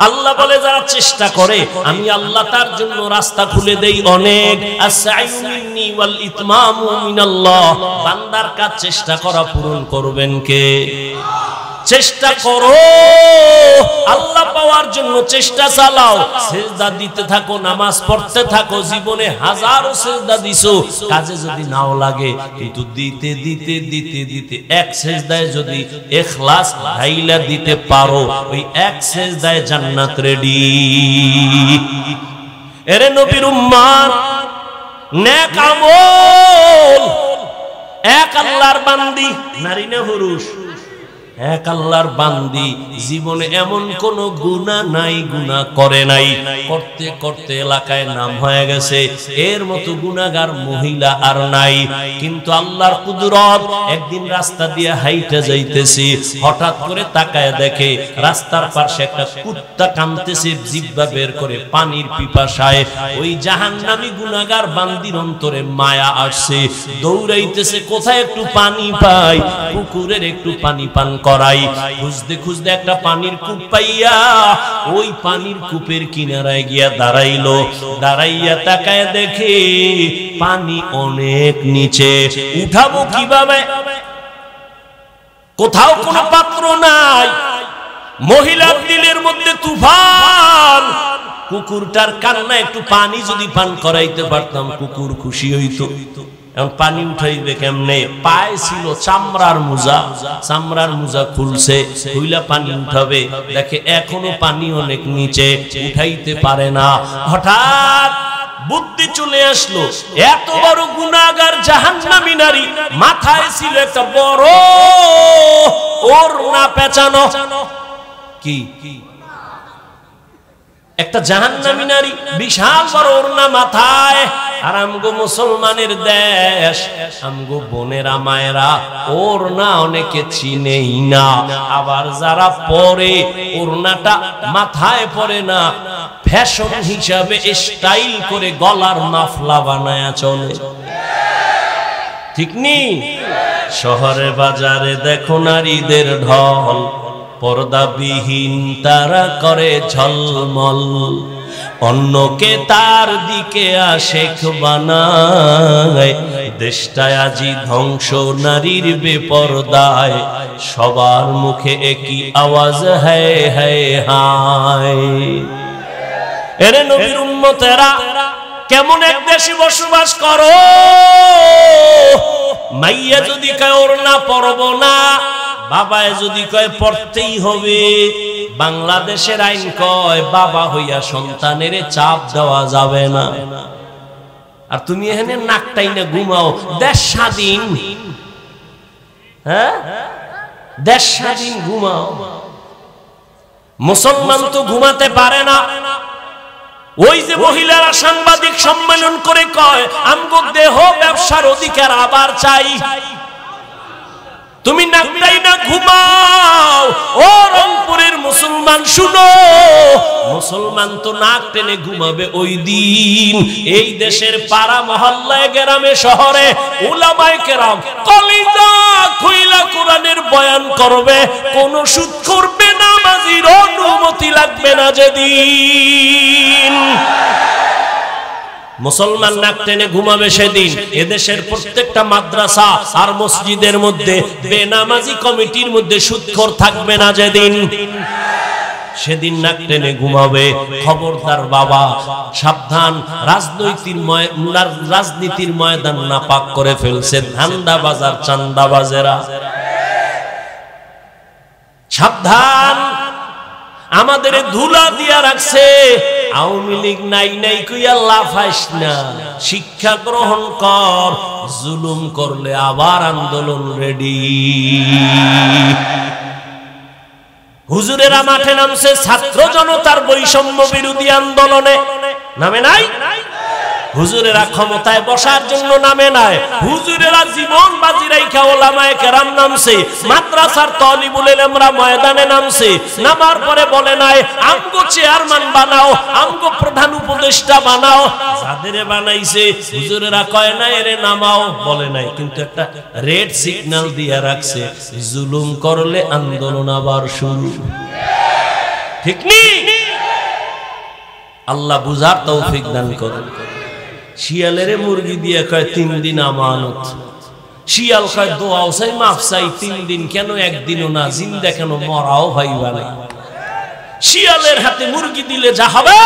আল্লাহ বলে যারা চেষ্টা করে আমি আল্লাহ তার জন্য রাস্তা খুলে দেই অনেক। আস-সা'য়ু মিন্নি ওয়াল ইতমামু মিনাল্লাহ। বান্দার কাজ চেষ্টা করা পূরণ করবেন কে? চেষ্টা করো, আল্লাহ পাওয়ার জন্য চেষ্টা চালাও, সিজদা দিতে থাকো, নামাজ পড়তে থাকো। জীবনে হাজারো সিজদা দিছো, কাজে যদি নাও লাগে, কিন্তু দিতে দিতে দিতে দিতে এক সিজদায় যদি ইখলাস ঢাইলা দিতে পারো, ওই এক সিজদায় জান্নাত রেডি। এরে নবীর উম্মত, নেক আমল, এক আল্লাহর বান্দি, নারী না পুরুষ, এক আল্লাহর বান্দি, জীবনে এমন কোন গুনাহ নাই, গুনাহ করে নাই, করতে করতে এলাকায় নাম হয়ে গেছে এর মতো গুনাহগার মহিলা আর নাই। কিন্তু আল্লাহর কুদরত, একদিন রাস্তা দিয়ে হাইটা যাইতেছে, হঠাৎ করে তাকায় দেখে রাস্তার পাশে একটা কুত্তা কাঁদতেছে, জিহ্বা বের করে পানির পিপাসায়। ওই জাহান্নামী গুনাহগার বান্দির অন্তরে মায়া আসছে, দৌড়াইতেছে কোথায় একটু পানি পাই, পুকুরের একটু পানি পান করাই। খুঁজতে খুঁজতে একটা পানির কূপ পাইয়া ওই পানির কূপের কিনারায় গিয়া দাঁড়াইলো। দাঁড়াইয়া তাকায় দেখে পানি অনেক নিচে, উঠাবো কিভাবে, কোথাও কোনো পাত্র নাই। মহিলার দিলের মধ্যে তুফান, কুকুরটার কান্না, একটু পানি যদি পান করাইতে পারতাম কুকুর খুশি হইতো। এখন পানি উঠাইবে কেমনে? পায়ে ছিল চামড়ার মোজা, চামড়ার মোজা খুলছে, খুইলা পানি উঠাবে, দেখে এখনো পানি অনেক নিচে, উঠাইতে পারে না। হঠাৎ বুদ্ধি চলে আসলো, এত বড় গুনাহগার জাহান্নামী নারী, মাথায় ছিল একটা বড় ওড়না পেঁচানো। কি একটা জাহান্নামী নারী, বিশাল বড় ওড়না মাথায়। আর আমগো মুসলমানের দেশ, আমগো বোনেরা মায়েরা ওড়না অনেকে চিনেই না, আবার যারা পরে ওড়নাটা মাথায় পরে না, ফ্যাশন হিসাবে স্টাইল করে গলার মাফলা বানায়া চলে, ঠিক নি? শহরে বাজারে দেখো নারীদের ঢল, পর্দাবিহীন তারা করে ঝলমল, অন্যকে তার দিকে আশেক বানায়। দেশটায় আজি ধ্বংস নারীর বেপরদায়, সবার মুখে একই আওয়াজ হায় হায় হায়। এরে নবীর উম্মতেরা, কেমন এক দেশে বসবাস করো, মাইয়া যদি কয় ওড়না পরব না, বাবায় যদি কয় পড়তেই হবে। বাংলাদেশের আইন কয় বাবা হইয়া সন্তানের চাপ দেওয়া যাবে না। আর তুমি এখানে নাকটাই না ঘুমাও, দেশ স্বাধীন, হ্যাঁ দেশ স্বাধীন, ঘুমাও। মুসলমান তো ঘুমাতে পারে না। ওই যে মহিলারা সাংবাদিক সম্মেলন করে কয় আমগো দেহ ব্যবসার অধিকার আবার চাই, তুমি নাকটাই না ঘুমাও। ও রংপুরের মুসলমান শুনো, মুসলমান তো নাক টেনে ঘুমাবে ওই দিন এই দেশের পাড়া মহল্লায়, গ্রামে শহরে উলামায়ে কেরাম কলিজা খুইলা কোরআনের বয়ান করবে, কোন সুদ করবে না, নামাজীর অনুমতি লাগবে না যেদিন। মুসলমান নাক টেনে ঘুমাবে সেদিন এদেশের প্রত্যেকটা মাদ্রাসা আর মসজিদের মধ্যে বেনামাজি কমিটির মধ্যে সুদখোর থাকবে না যেদিন, সেদিন নাক টেনে ঘুমাবে। খবরদার বাবা, সাবধান, রাজনীতির ময়দান নাপাক করে ফেলছে ধান্দাবাজার চান্দাবাজেরা, সাবধান। আমাদের ধুলা দিয়া রাখছে, আওয়ামী লীগ নাই নাই কইয়া লাফাইস না, শিক্ষা গ্রহণ কর, জুলুম করলে আবার আন্দোলন রেডি। হুজুরেরা মাঠে নামছে ছাত্র জনতার বৈষম্য বিরোধী আন্দোলনে, নামে নাই? হুজুরেরা ক্ষমতায় বসার জন্য নামে নাই, হুজুরেরা জীবন বাজি রাইখা ওলামায়ে কেরাম নামছে, মাদ্রাসার তালিবুল ইলমরা ময়দানে নামছে, নামার পরে বলে নাই আমগো চেয়ারম্যান বানাও, আমগো প্রধান উপদেষ্টা বানাও। যাদের বানাইছে হুজুরেরা কয় না এরে নামাও, বলে নাই, কিন্তু একটা রেড সিগন্যাল দিয়া রাখছে, জুলুম করলে আন্দোলন আবার শুরু, ঠিক নি? আল্লাহ বুঝার তৌফিক দান করুন। শিয়ালের মুরগি দিয়ে কয় 3 দিন আমানত, শিয়াল কয় দোয়াও চাই মাফ চাই 3 দিন কেন, একদিনও না, জিন্দা কেন, মরাও ভাইবা না। শিয়ালের হাতে মুরগি দিলে যা হবে,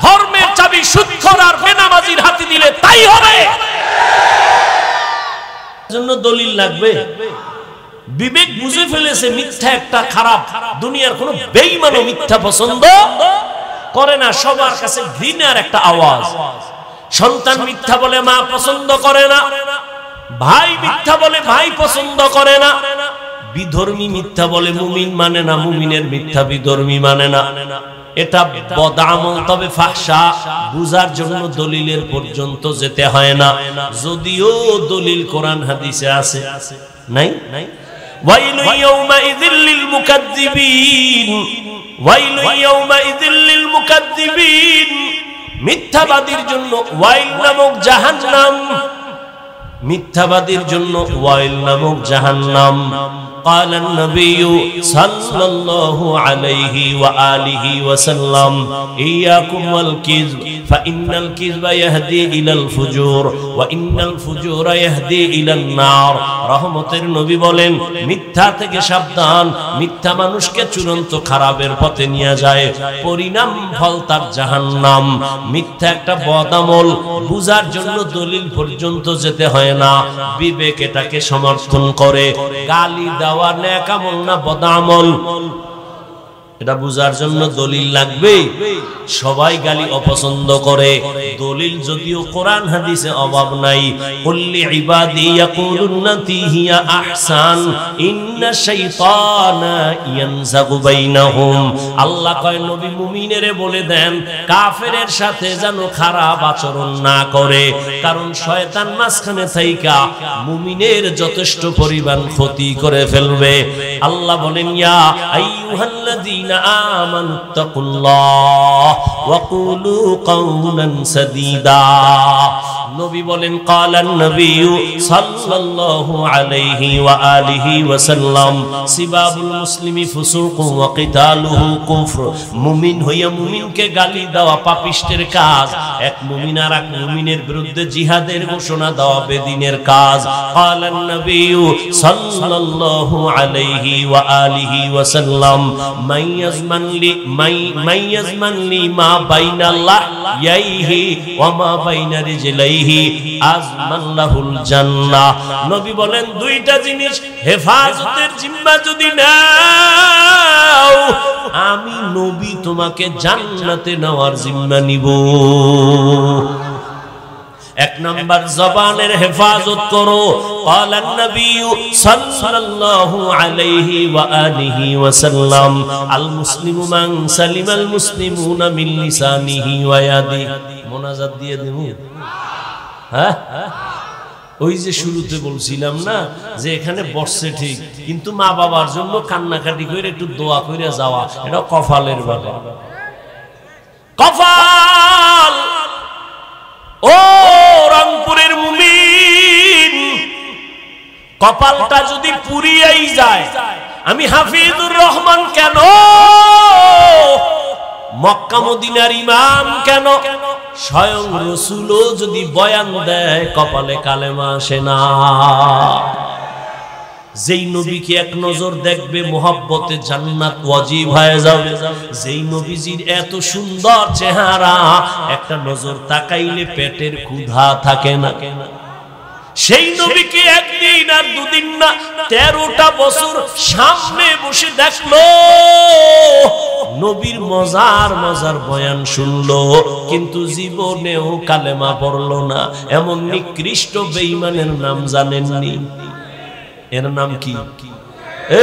ধর্মের চাবি সুদখোর আর বেনামাজির হাতে দিলে তাই হবে। জন্য দলিল লাগবে। বিবেক বুঝে ফেলেছে মিথ্যা একটা খারাপ, দুনিয়ার কোনো বেঈমানও মিথ্যা পছন্দ করে না, সবার কাছে ঘৃণার একটা আওয়াজ। সন্তান মিথ্যা বলে মা পছন্দ করে না, ভাই মিথ্যা বলে ভাই পছন্দ করে না, বিধর্মী মিথ্যা বলে মুমিন মানে না, মুমিনের মিথ্যা বিধর্মী মানে না। এটা বদআমল। তবে ফাহশা বুঝার জন্য দলিলের পর্যন্ত যেতে হয় না, যদিও দলিল কোরআন হাদিসে আছে। নাই ওয়াইলু ইয়াউমাইযিল লিল মুকাদ্দিবিন, ওয়াইলু ইয়াউমাইযিল লিল মুকাদ্দিবিন, মিথ্যাবাদীর জন্য ওয়াইল নামক জাহান্নাম, মিথ্যাবাদীর জন্য ওয়াইল নামক জাহান্নাম। قال النبي صلى الله عليه وآله وسلم إياكم والكذب فإن الكذب يهدي إلى الفجور وإن الفجور يهدي إلى النار। রহমতের নবী বলেন, মিথ্যা থেকে সাবধান, মিথ্যা মানুষকে চূড়ান্ত খারাপের পথে নিয়ে যায়, পরিণাম ফল তার জাহান্নাম। মিথ্যা একটা বদআমল, বুঝার জন্য দলিল পর্যন্ত যেতে হয় না, বিবেক এটাকে সমর্থন করে। গালি দেওয়া নেক আমল না বদআমল, এটা বুঝার জন্য দলিল লাগবে। সবাই গালি অপছন্দ করে, দলিল যদিও কোরআন হাদিসে অভাব নাই। কুল্লি ইবাদি ইয়াকুলুন্নাতি হিয়া আহসান ইন্না শাইতানা ইয়ানজাগু বাইনাহুম। আল্লাহ কয় নবী মুমিনেরে বলে দেন কাফেরের সাথে যেন খারাপ আচরণ না করে, কারণ শয়তান মাঝখানে থাইকা মুমিনের যথেষ্ট পরিমাণ ক্ষতি করে ফেলবে। আল্লাহ বলেন ইয়া আইয়ুহাল্লাযীনা আমানুত্তাকুল্লাহ ওয়া কুলু কাওলান সাদীদা। নবী বলেন ক্বালান নবিয়্যু সাল্লাল্লাহু আলাইহি ওয়া আলিহি ওয়া সাল্লাম সিবাবুল মুসলিমি ফুসুকুন ওয়া কিতালুহু কুফর। মুমিন হইয়া মুমিনকে গালি দেওয়া পাপিষ্টের কাজ, এক মুমিন আর এক মুমিনের বিরুদ্ধে জিহাদের ঘোষণা দেওয়া বেদিনের কাজ। ক্বালান নবিয়্যু সাল্লাল্লাহু আলাইহি ওয়া আলিহি ওয়া সাল্লাম মাইয়াজমানলি মা বাইনা লাহইহি ওয়া মা বাইনা রিজলাইহি আজমাল্লাহুল জান্নাহ। নবী বলেন দুইটা জিনিস হেফাজতের জিম্মা যদি নাও, আমি নবী তোমাকে জান্নাতে নেওয়ার জিম্মা নিব। এক নাম্বার জবানের হেফাজত করো। ক্বালান নবিয়্যু সাল্লাল্লাহু আলাইহি ওয়া আলিহি ওয়া সাল্লাম আল মুসলিমু মান সালিমাল মুসলিমুনা মিন লিসানিহি ওয়া ইয়াদিহি। মোনাজাত দিয়ে দেব। হ্যাঁ, ওই যে শুরুতে বলছিলাম না যে এখানে বসছে ঠিক, কিন্তু মা বাবার জন্য কান্নাকাটি করে একটু দোয়া করে যাওয়া, এটা কপালের ব্যাপার। কপাল। ও রংপুরের মুমিন, কপালটা যদি পুড়িয়েই যায়, আমি হাফিজুর রহমান কেন, মক্কা মদিনার ইমাম কেন, স্বয়ং রাসূলও যদি বয়ান দেয় কপালে কালেমা আসে না। যেই নবীকে এক নজর দেখবে মুহাব্বতে জান্নাত ওয়াজিব হয়ে যাবে। যেই নবীজির এত সুন্দর চেহারা, একটা নজর তাকাইলে পেটের ক্ষুধা থাকে না। সেই নবীকে একদিন আর দুদিন না 13টা বছর সামনে বসে দেখলো, নবীর মজার মজার বয়ান শুনলো, কিন্তু জীবনেও কালেমা পড়লো না। এমন নিকৃষ্ট বেঈমানের নাম জানেননি? এর নাম কি?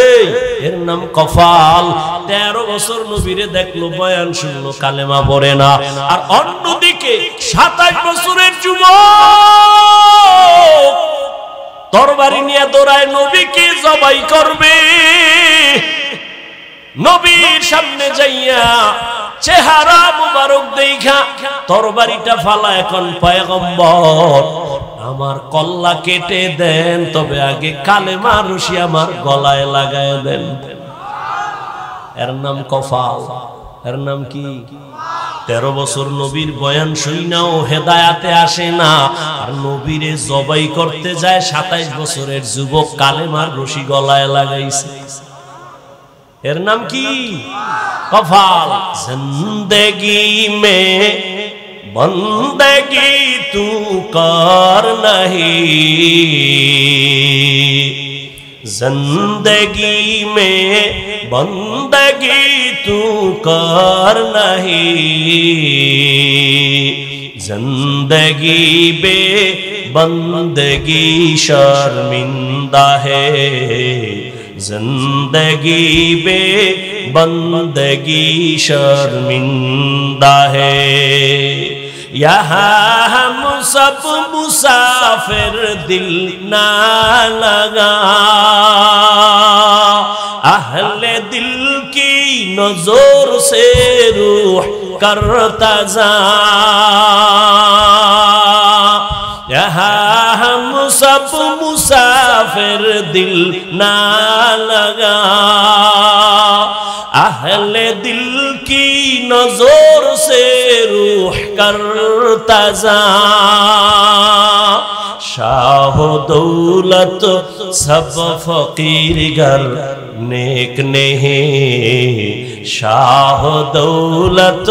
এই এর নাম কপাল। 13 বছর নবীরে দেখলো, বয়ান শুনলো, কালেমা পড়ে না। আর অন্যদিকে 27 বছরের যুবক তরবারি নিয়ে দৌড়ায় নবীকে জবাই করবে। নবীর সামনে যাইয়া চেহারা মুবারক দেখা তরবারিটা ফালা, এখন পয়গম্বর আমার কল্লা কেটে দেন, তবে আগে কালেমা রশি আমার গলায় লাগায় দেন। এর নাম কফাল। এর নাম কি? 13 বছর নবীর বয়ান শুইনাও হেদায়াতে আসে না, আর নবীরে জবাই করতে যায় 27 বছরের যুবক কালেমার রশি গলায় লাগাইছে। এর নাম কি? কফাল। জিন্দেগি মে বন্দগি তু কর নহি, जिंदगी में बंदगी तू कर नहीं, जिंदगी बे बंदगी शर्मिंदा है, जिंदगी बे बंदगी शर्मिंदा है। यहाँ हम सब मुसाफिर दिल ना लगा, अहले दिल की नजर से रूह करता जा, यहाँ हम सब मुसाफिर दिल ना लगा, अहले दिल की नजर से रूह करता जा, शाह दौलत सब फकीर गर नेक नहीं, शाह दौलत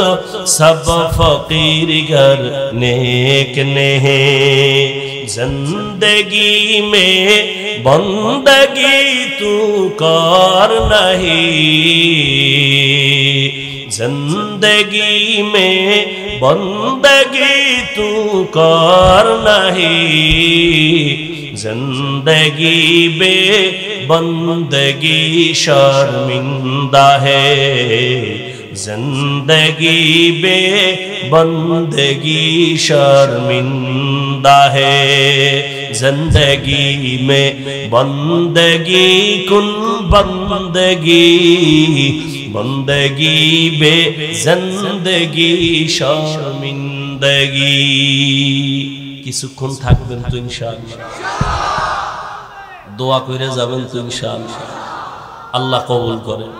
सब फकीर गर नेक नहीं, जिंदगी में बंदगी तू कर नहीं, जिंदगी में बंदगी तू कर नहीं, जिंदगी बे बंदगी शर्मिंदा है, जिंदगी बे बंदगी शर्मिंदा है, जिंदगी में बंदगी कुन बंदगी, बंदगी बे जिंदगी शर्मिंदगी। কিছুক্ষণ থাকবেন তো ইনশাআল্লাহ, দোয়া করে যাবেন তো ইনশাআল্লাহ, আল্লাহ কবুল করেন।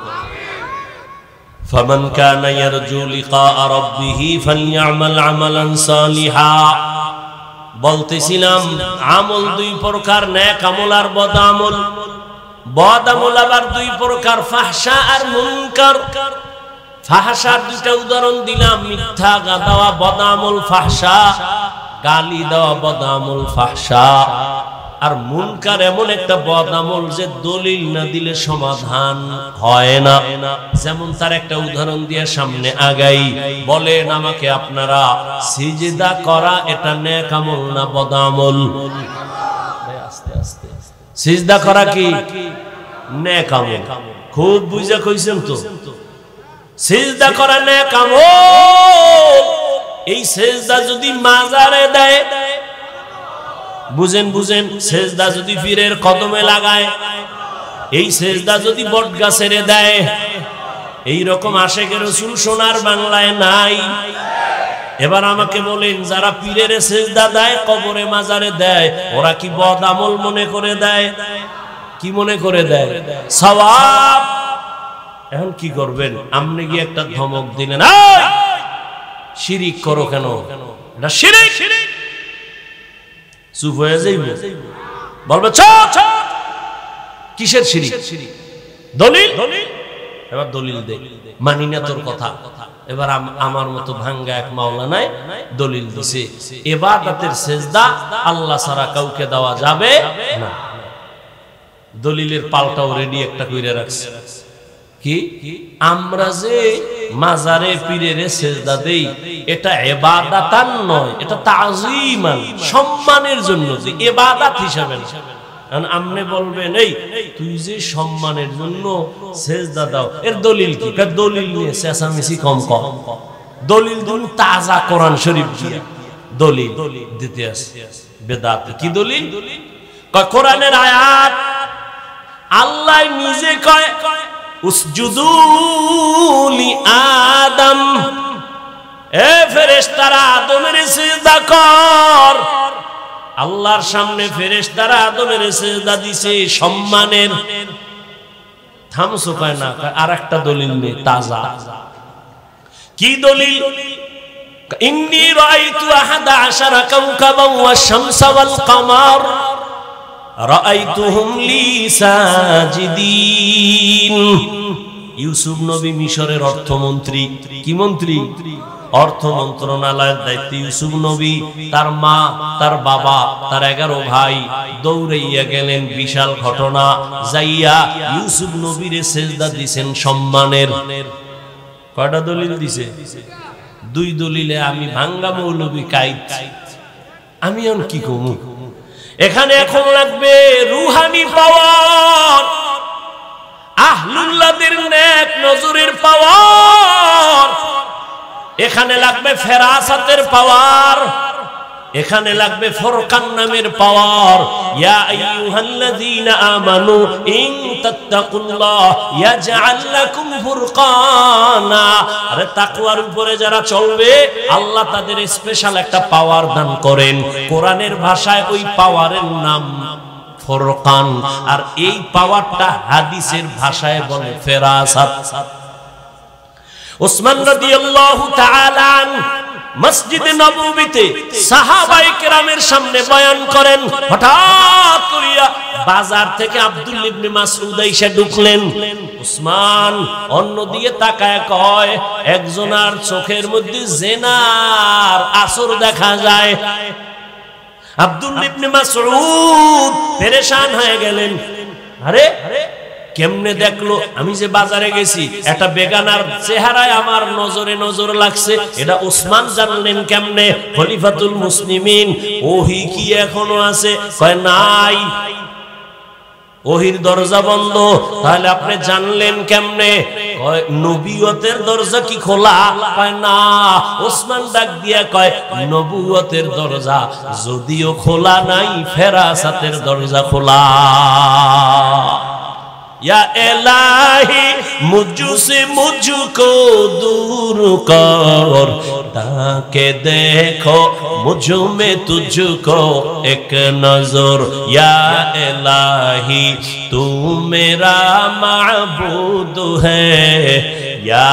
ফামান কানা ইয়ারজু লিকা রাব্বিহি ফালইআমাল আমালান সালিহা। বলতেছিলাম আমল দুই প্রকার, নেক আমল আর বদ আমল। বদ আমল আবার দুই প্রকার, ফাহশা আর মুনকার। ফাহশার দুইটা উদাহরণ দিলাম, মিথ্যা গাদাওয়া বদ আমল ফাহশা, গালি দেওয়া বদ আমল ফাহশা। আর মুনকার এমন একটা বদ আমল যে দলিল না দিলে সমাধান হয় না। যেমন তার একটা উদাহরণ দিয়ে সামনে আগাই। বলেন আমাকে আপনারা, সিজদা করা এটা নেক আমল না বদ আমল? আস্তে আস্তে, সিজদা করা কি নেক আমল? খুব বুঝা কইছেন তো, সিজদা করা নেক আমল। এই সিজদা যদি মাজারে দেয়, বুঝেন বুঝেন, সেজদা যদি পীরের কদমে লাগায়, এই সেজদা যদি বট গাছের দেয়, এই রকম আশেকে রাসূল সোনার বাংলায় নাই। এবার আমাকে বলেন, যারা পীরের সেজদা দেয়, কবরে মাজারে দেয়, ওরা কি বদ আমল মনে করে দেয়? কি মনে করে দেয়? সওয়াব। এখন কি করবেন? আপনি গিয়ে একটা ধমক দিলেন, এই শিরিক করো কেন, এটা শিরিক। চুপ হয়ে যাইবে, বলবে চুপ। কিসের শিরিক? দলিল। এবার দলিল দে, মানি না তোর কথা। এবার আমার মতো ভাঙ্গা এক মাওলানায় দলিল দিছে, ইবাদতের সেজদা আল্লাহ ছাড়া কাউকে দেওয়া যাবে না। দলিলের পাল্টাও রেডি একটা কইরা রাখছে। কি? আমরা যে মাজারে পীরের সেজদা দেই, এটা ইবাদাতান নয়, এটা তাযীমান, সম্মানের জন্য, যে ইবাদত হিসাবে না। কারণ আপনি বলবেন, এই তুই যে সম্মানের জন্য সেজদা দাও, এর দলিল কি? দলিল নিয়ে চেঁচামেচি কম কম। দলিল দিন তাজা কোরআন শরীফ দিয়ে দলিল দিতে আসে বেদাত। কি দলিল? কোরআনের আয়াত। আল্লাহ নিজে কয়, উসজুদু লি আদম, এ ফেরেশতারা আদমের সিজদা কর। আল্লাহর সামনে ফেরেশতারা আদমের সিজদা দিছে সম্মানের। থামসো কয় না, আরেকটা দলিল নেই তাজা। কি দলিল? ইন্নী রাআইতু আহাদা আশারা কাওকাবান ওয়াশ শামসা ওয়াল কামার রাআইতুহুম লি সাজিদিন। ইউসুফ নবী মিশরের অর্থমন্ত্রী। কি মন্ত্রী? অর্থ মন্ত্রণালয়ের দায়িত্বে ইউসুফ নবী, তার মা, তার বাবা, তার 11 ভাই দৌড়াইয়া গেলেন। বিশাল ঘটনা। যাইয়া ইউসুফ নবীরে সেজদা দিছেন সম্মানের। কয়টা দলিল দিছে? 2 দলিলে আমি ভাঙ্গা মৌলবী কাইত। আমি এখন কি কমু? এখানে এখন লাগবে রুহানি পাওয়ার, আহলুল্লাহদের নেক নজরের পাওয়ার। এখানে লাগবে ফেরাসাতের পাওয়ার, এখানে লাগবে ফুরকান নামের পাওয়ার। ইয়া আইয়ুহাল্লাযীনা আমানু ইন তাত্তাকুল্লাহ ইয়াজআল লাকুম ফুরকানা। আরে তাকওয়ার উপরে যারা চলবে আল্লাহ তাদের স্পেশাল একটা পাওয়ার দান করেন। কোরআনের ভাষায় ওই পাওয়ারের নাম ফুরকান, আর এই পাওয়ারটা হাদিসের ভাষায় বলে ফেরাসাত। উসমান রাদিয়াল্লাহু তাআলা মসজিদে নববীতে সাহাবায়ে কেরামের সামনে বয়ান করেন। হঠাৎ করিয়া বাজার থেকে আব্দুল্লাহ ইবনে মাসউদ এসে ঢুকলেন। উসমান অন্যদিকে তাকায় কয়, একজনার চোখের মধ্যে জিনার আসর দেখা যায়। আব্দুল্লাহ ইবনে মাসউদ পেরেশান হয়ে গেলেন। আরে কেমনে দেখলো? আমি যে বাজারে গেছি একটা বেগানার চেহারায় আমার নজরে নজর লাগছে, এটা উসমান জানলেন কেমনে? খলিফাতুল মুসলিমিন। ওহী কি এখনো আছে? কয় নাই, ওহির দরজা বন্ধ। তাহলে আপনি জানলেন কেমনে? কয় নবুয়তের দরজা কি খোলা? কয় না। ওসমান ডাক দিয়া কয়, নবুয়তের দরজা যদিও খোলা নাই, ফেরাসাতের দরজা খোলা। या इलाही मुझसे मुझको दूर कर, ताके देखो मुझ में तुझको एक नजर। या इलाही तू मेरा माबूद है, या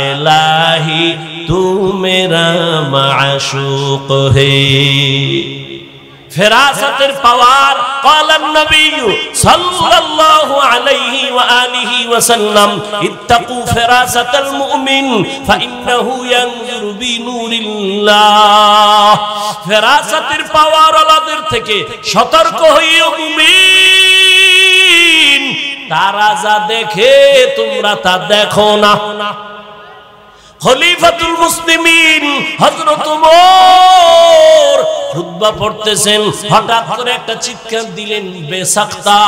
इलाही तू मेरा माशूक है। ফেরাসাতের পাওয়ার। قال النبي صلى الله عليه وآله وسلم اتقوا فراسة المؤمن فإنه ينظر بنور الله। ফেরাসাতের পাওয়ার আলাদের থেকে সতর্ক হইও মুমিন, তারা যা দেখে তোমরা তা দেখো না। খলিফাতুল মুসলিমিন হযরত ওমর খুতবা পড়তেছেন, হঠাৎ করে একটা চিৎকার দিলেন, বেসাক্তা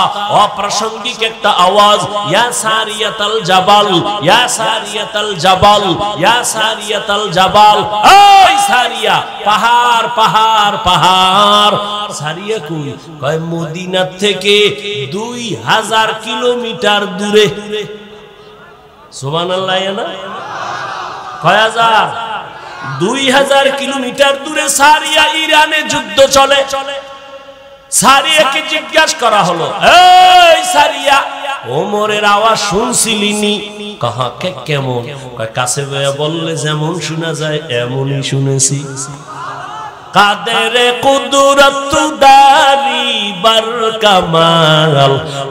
অপ্রাসঙ্গিক একটা আওয়াজ, ইয়া সারিয়াতাল জাবাল, ইয়া সারিয়াতাল জাবাল, ইয়া সারিয়াতাল জাবাল। ওই সারিয়া, পাহাড় পাহাড় পাহাড়। সারিয়া কই? কয় মদিনা থেকে 2000 কিলোমিটার দূরে। সুবহানাল্লাহ। না কয় হাজার? 2000 কিলোমিটার দূরে সারিয়া। ইরানে যুদ্ধ চলে। সারিয়াকে জিজ্ঞাসা করা হলো, এই সারিয়া, ওমরের আওয়াজ শুনছিলিনি? কাহাকে কেমন? কয় কাছে বললে যেমন শোনা যায় এমনই শুনেছি। কাদের কুদরত দারি বার কামাল,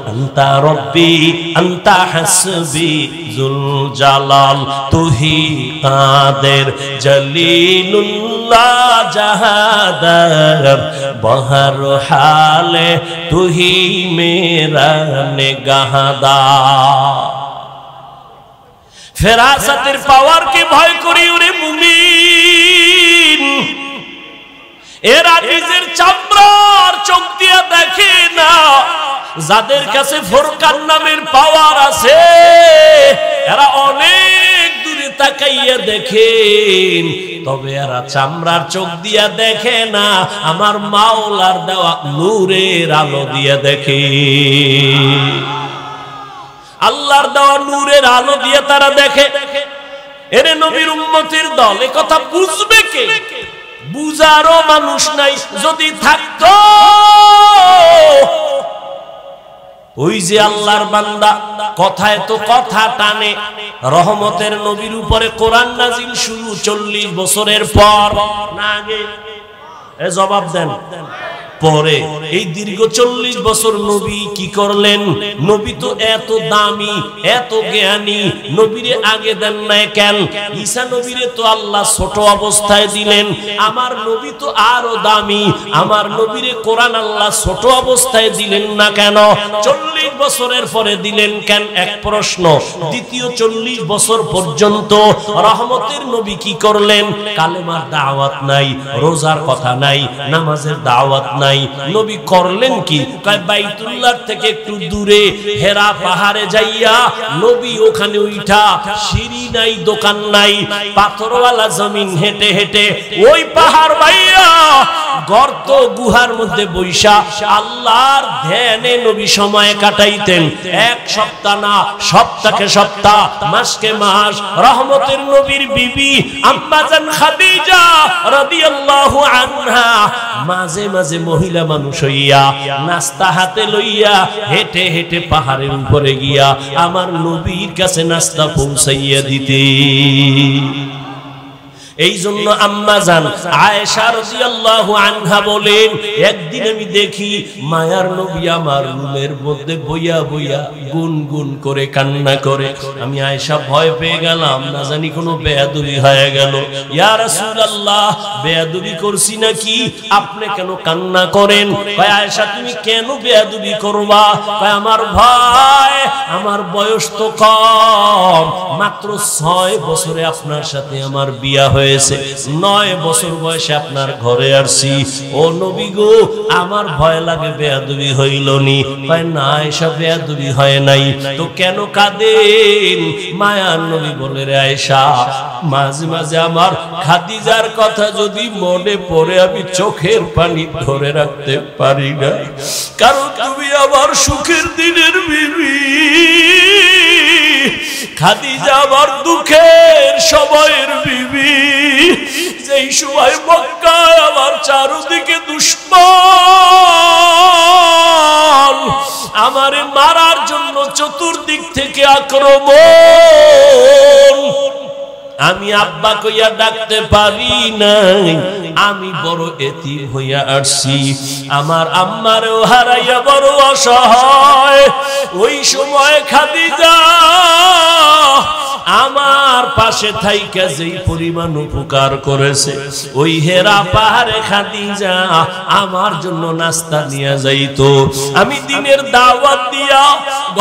আনতা রব্বি আনতা হাসবি জুল জালাল। তুহি কাদের জলিলুল্লাহ জাহাদার, বহর হালে তুহি মেরা নিগাহদার। ফেরাসাতের পাওয়ারকে ভয় করি ওরে মুমিন। এরা নিজের চামড়ার চোখ দিয়ে দেখে না। যাদের কাছে ফুরকান নামের পাওয়ার আছে এরা অনেক দূরে তাকাইয়া দেখেন, তবে এরা চামড়ার চোখ দিয়া দেখে না, আমার মাওলার দেওয়া নূরের আলো দিয়া দেখে। আল্লাহর দেওয়া নূরের আলো দিয়ে তারা দেখে। এরে নবীর উম্মতের দল, এ কথা বুঝবে কে? বুঝারও মানুষ নাই। যদি থাকতো ওই যে আল্লাহর বান্দা কথায় তো কথা টানে, রহমতের নবীর উপরে কোরআন নাজিল শুরু 40 বছরের পর না আগে? জবাব দেন। পরে এই দীর্ঘ 40 বছর নবী কি করলেন? নবী তো এত দামি, এত জ্ঞানী, নবীরে আগে দেন নাই কেন? ঈসা নবীরে তো আল্লাহ ছোট অবস্থায় দিলেন, আমার নবী তো আরো দামি, আমার নবীরে কোরআন আল্লাহ ছোট অবস্থায় দিলেন না কেন? 40 বছরের পরে দিলেন কেন? এক প্রশ্ন। দ্বিতীয় 40 বছর পর্যন্ত রহমতের নবী কি করলেন? কালেমার দাওয়াত নাই, রোজার কথা নাই, নামাজের দাওয়াত নাই। নবী করলেন কি? কয় বাইতুল্লাহ থেকে একটু দূরে হেরা পাহাড়ে যাইয়া নবী ওখানে উঠা, সিঁড়ি নাই, দোকান নাই, পাথরওয়ালা জমিন হেঁটে হেঁটে ওই পাহাড় বাইয়া গর্ত গুহার মধ্যে বৈশা আল্লাহর ধ্যানে নবী সময় কাটাইতেন। এক সপ্তাহ না, সপ্তাহকে সপ্তাহ, মাসকে মাস। রহমতের নবীর বিবি আম্মা জান খাদিজা রাদিয়াল্লাহু আনহা মাঝে মাঝে মহিলা মানুষ হইয়া নাস্তা হাতে লইয়া হেঁটে হেঁটে পাহাড়ের উপরে গিয়া আমার নবীর কাছে নাস্তা পৌঁছাইয়া দিতে। এই জন্য আম্মা জান আয়েশা রাদিয়াল্লাহু আনহা বলেন, একদিন আমি দেখি মায়ার নবী আমার রুমের মধ্যে বইয়া বইয়া গুনগুন করে কান্না করে। আমি আয়েশা ভয় পেয়ে গেলাম, না জানি কোনো বেয়াদবি হয়ে গেল। ইয়া রাসূলুল্লাহ, বেয়াদবি করছি নাকি? আপনি কেন কান্না করেন? কয় আয়েশা তুমি কেন বেয়াদবি করবা? কয় আমার ভয়, আমার বয়স তো কম, মাত্র 6 বছরে আপনার সাথে আমার বিয়া হয়ে 9 বছর বয়সে আপনার ঘরে আসছি। ও নবী গো, আমার ভয় লাগে বেয়াদবি হইল নি? কয় না আয়েশা, বেয়াদবি হয় নাই। তো কেন কাঁদেন? মায়ার নবী বলে, রে আয়েশা, মাঝে মাঝে আমার খাদিজার কথা যদি মনে পড়ে আমি চোখের পানি ধরে রাখতে পারি না, কারণ তুমি আমার সুখের দিনের বিবি, খাদিজা আমার দুঃখের সময়ের বিবি। যেই সময় মক্কায় আমার চারদিকে দুশমন আমারে মারার জন্য চতুর্দিক থেকে আক্রমণ, আমি আব্বা কইয়া ডাকতে পারি নাই, আমি বড় এতিম হইয়া আসছি, আমার আম্মারেও হারাইয়া বড় অসহায়। ওই সময় খাদিজা আমার পাশে থাইকা যেই পরিমাণ উপকার করেছে, ওই হেরা পাহাড়ে খাদিজা আমার জন্য নাস্তা নিয়ে যাইতো। আমি দিনের দাওয়াত দিয়া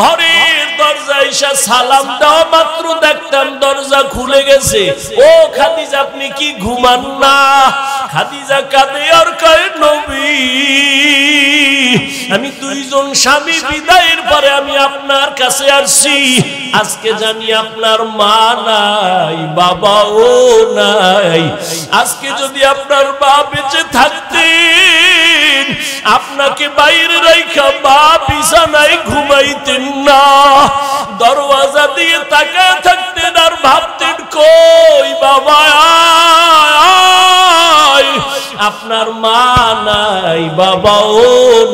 ঘরের দরজায় এসে সালাম দেওয়া মাত্র দেখতাম দরজা খুলে গেছে। ও খাদিজা, আপনি কি ঘুমান না? খাদিজা কাঁদে আর কয়, নবী, আমি 2 জন স্বামী বিদায়ের পরে আমি আপনার কাছে আসছি। আজকে জানি আপনার মা নাই, বাবাও নাই। আজকে যদি আপনার মা বেঁচে থাকতেন, আপনাকে বাইরে রাইখা মা বিছানায় ঘুমাইতেন না, দরওয়াজা দিয়ে তাকায় থাকতেন আর ভাবতেন, কই বাবা, আপনার মা নাই, বাবাও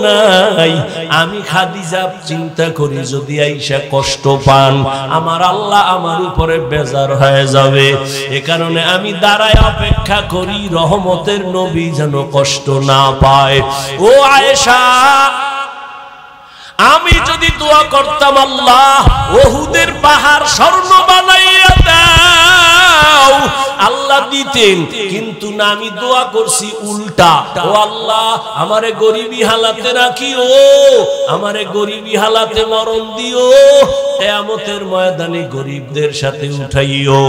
নাই। আমি খাদিজা চিন্তা করি, যদি আয়েশা কষ্ট পান, আমার আল্লাহ আমার উপরে বেজার হয়ে যাবে। এ কারণে আমি দাঁড়ায় অপেক্ষা করি রহমতের নবী যেন কষ্ট না পায়। ও আয়েশা, আমি যদি দোয়া করতাম, আল্লাহ উহুদের পাহাড় স্বর্ণ বানাইয়া দাও, আল্লাহ দিতেন। কিন্তু না, আমি দোয়া করছি উল্টা, ও আল্লাহ আমারে গরিবী হালাতে রাখিও, আমারে গরিবী হালাতে মরণ দিও, কিয়ামতের ময়দানে গরিবদের সাথে উঠাইও।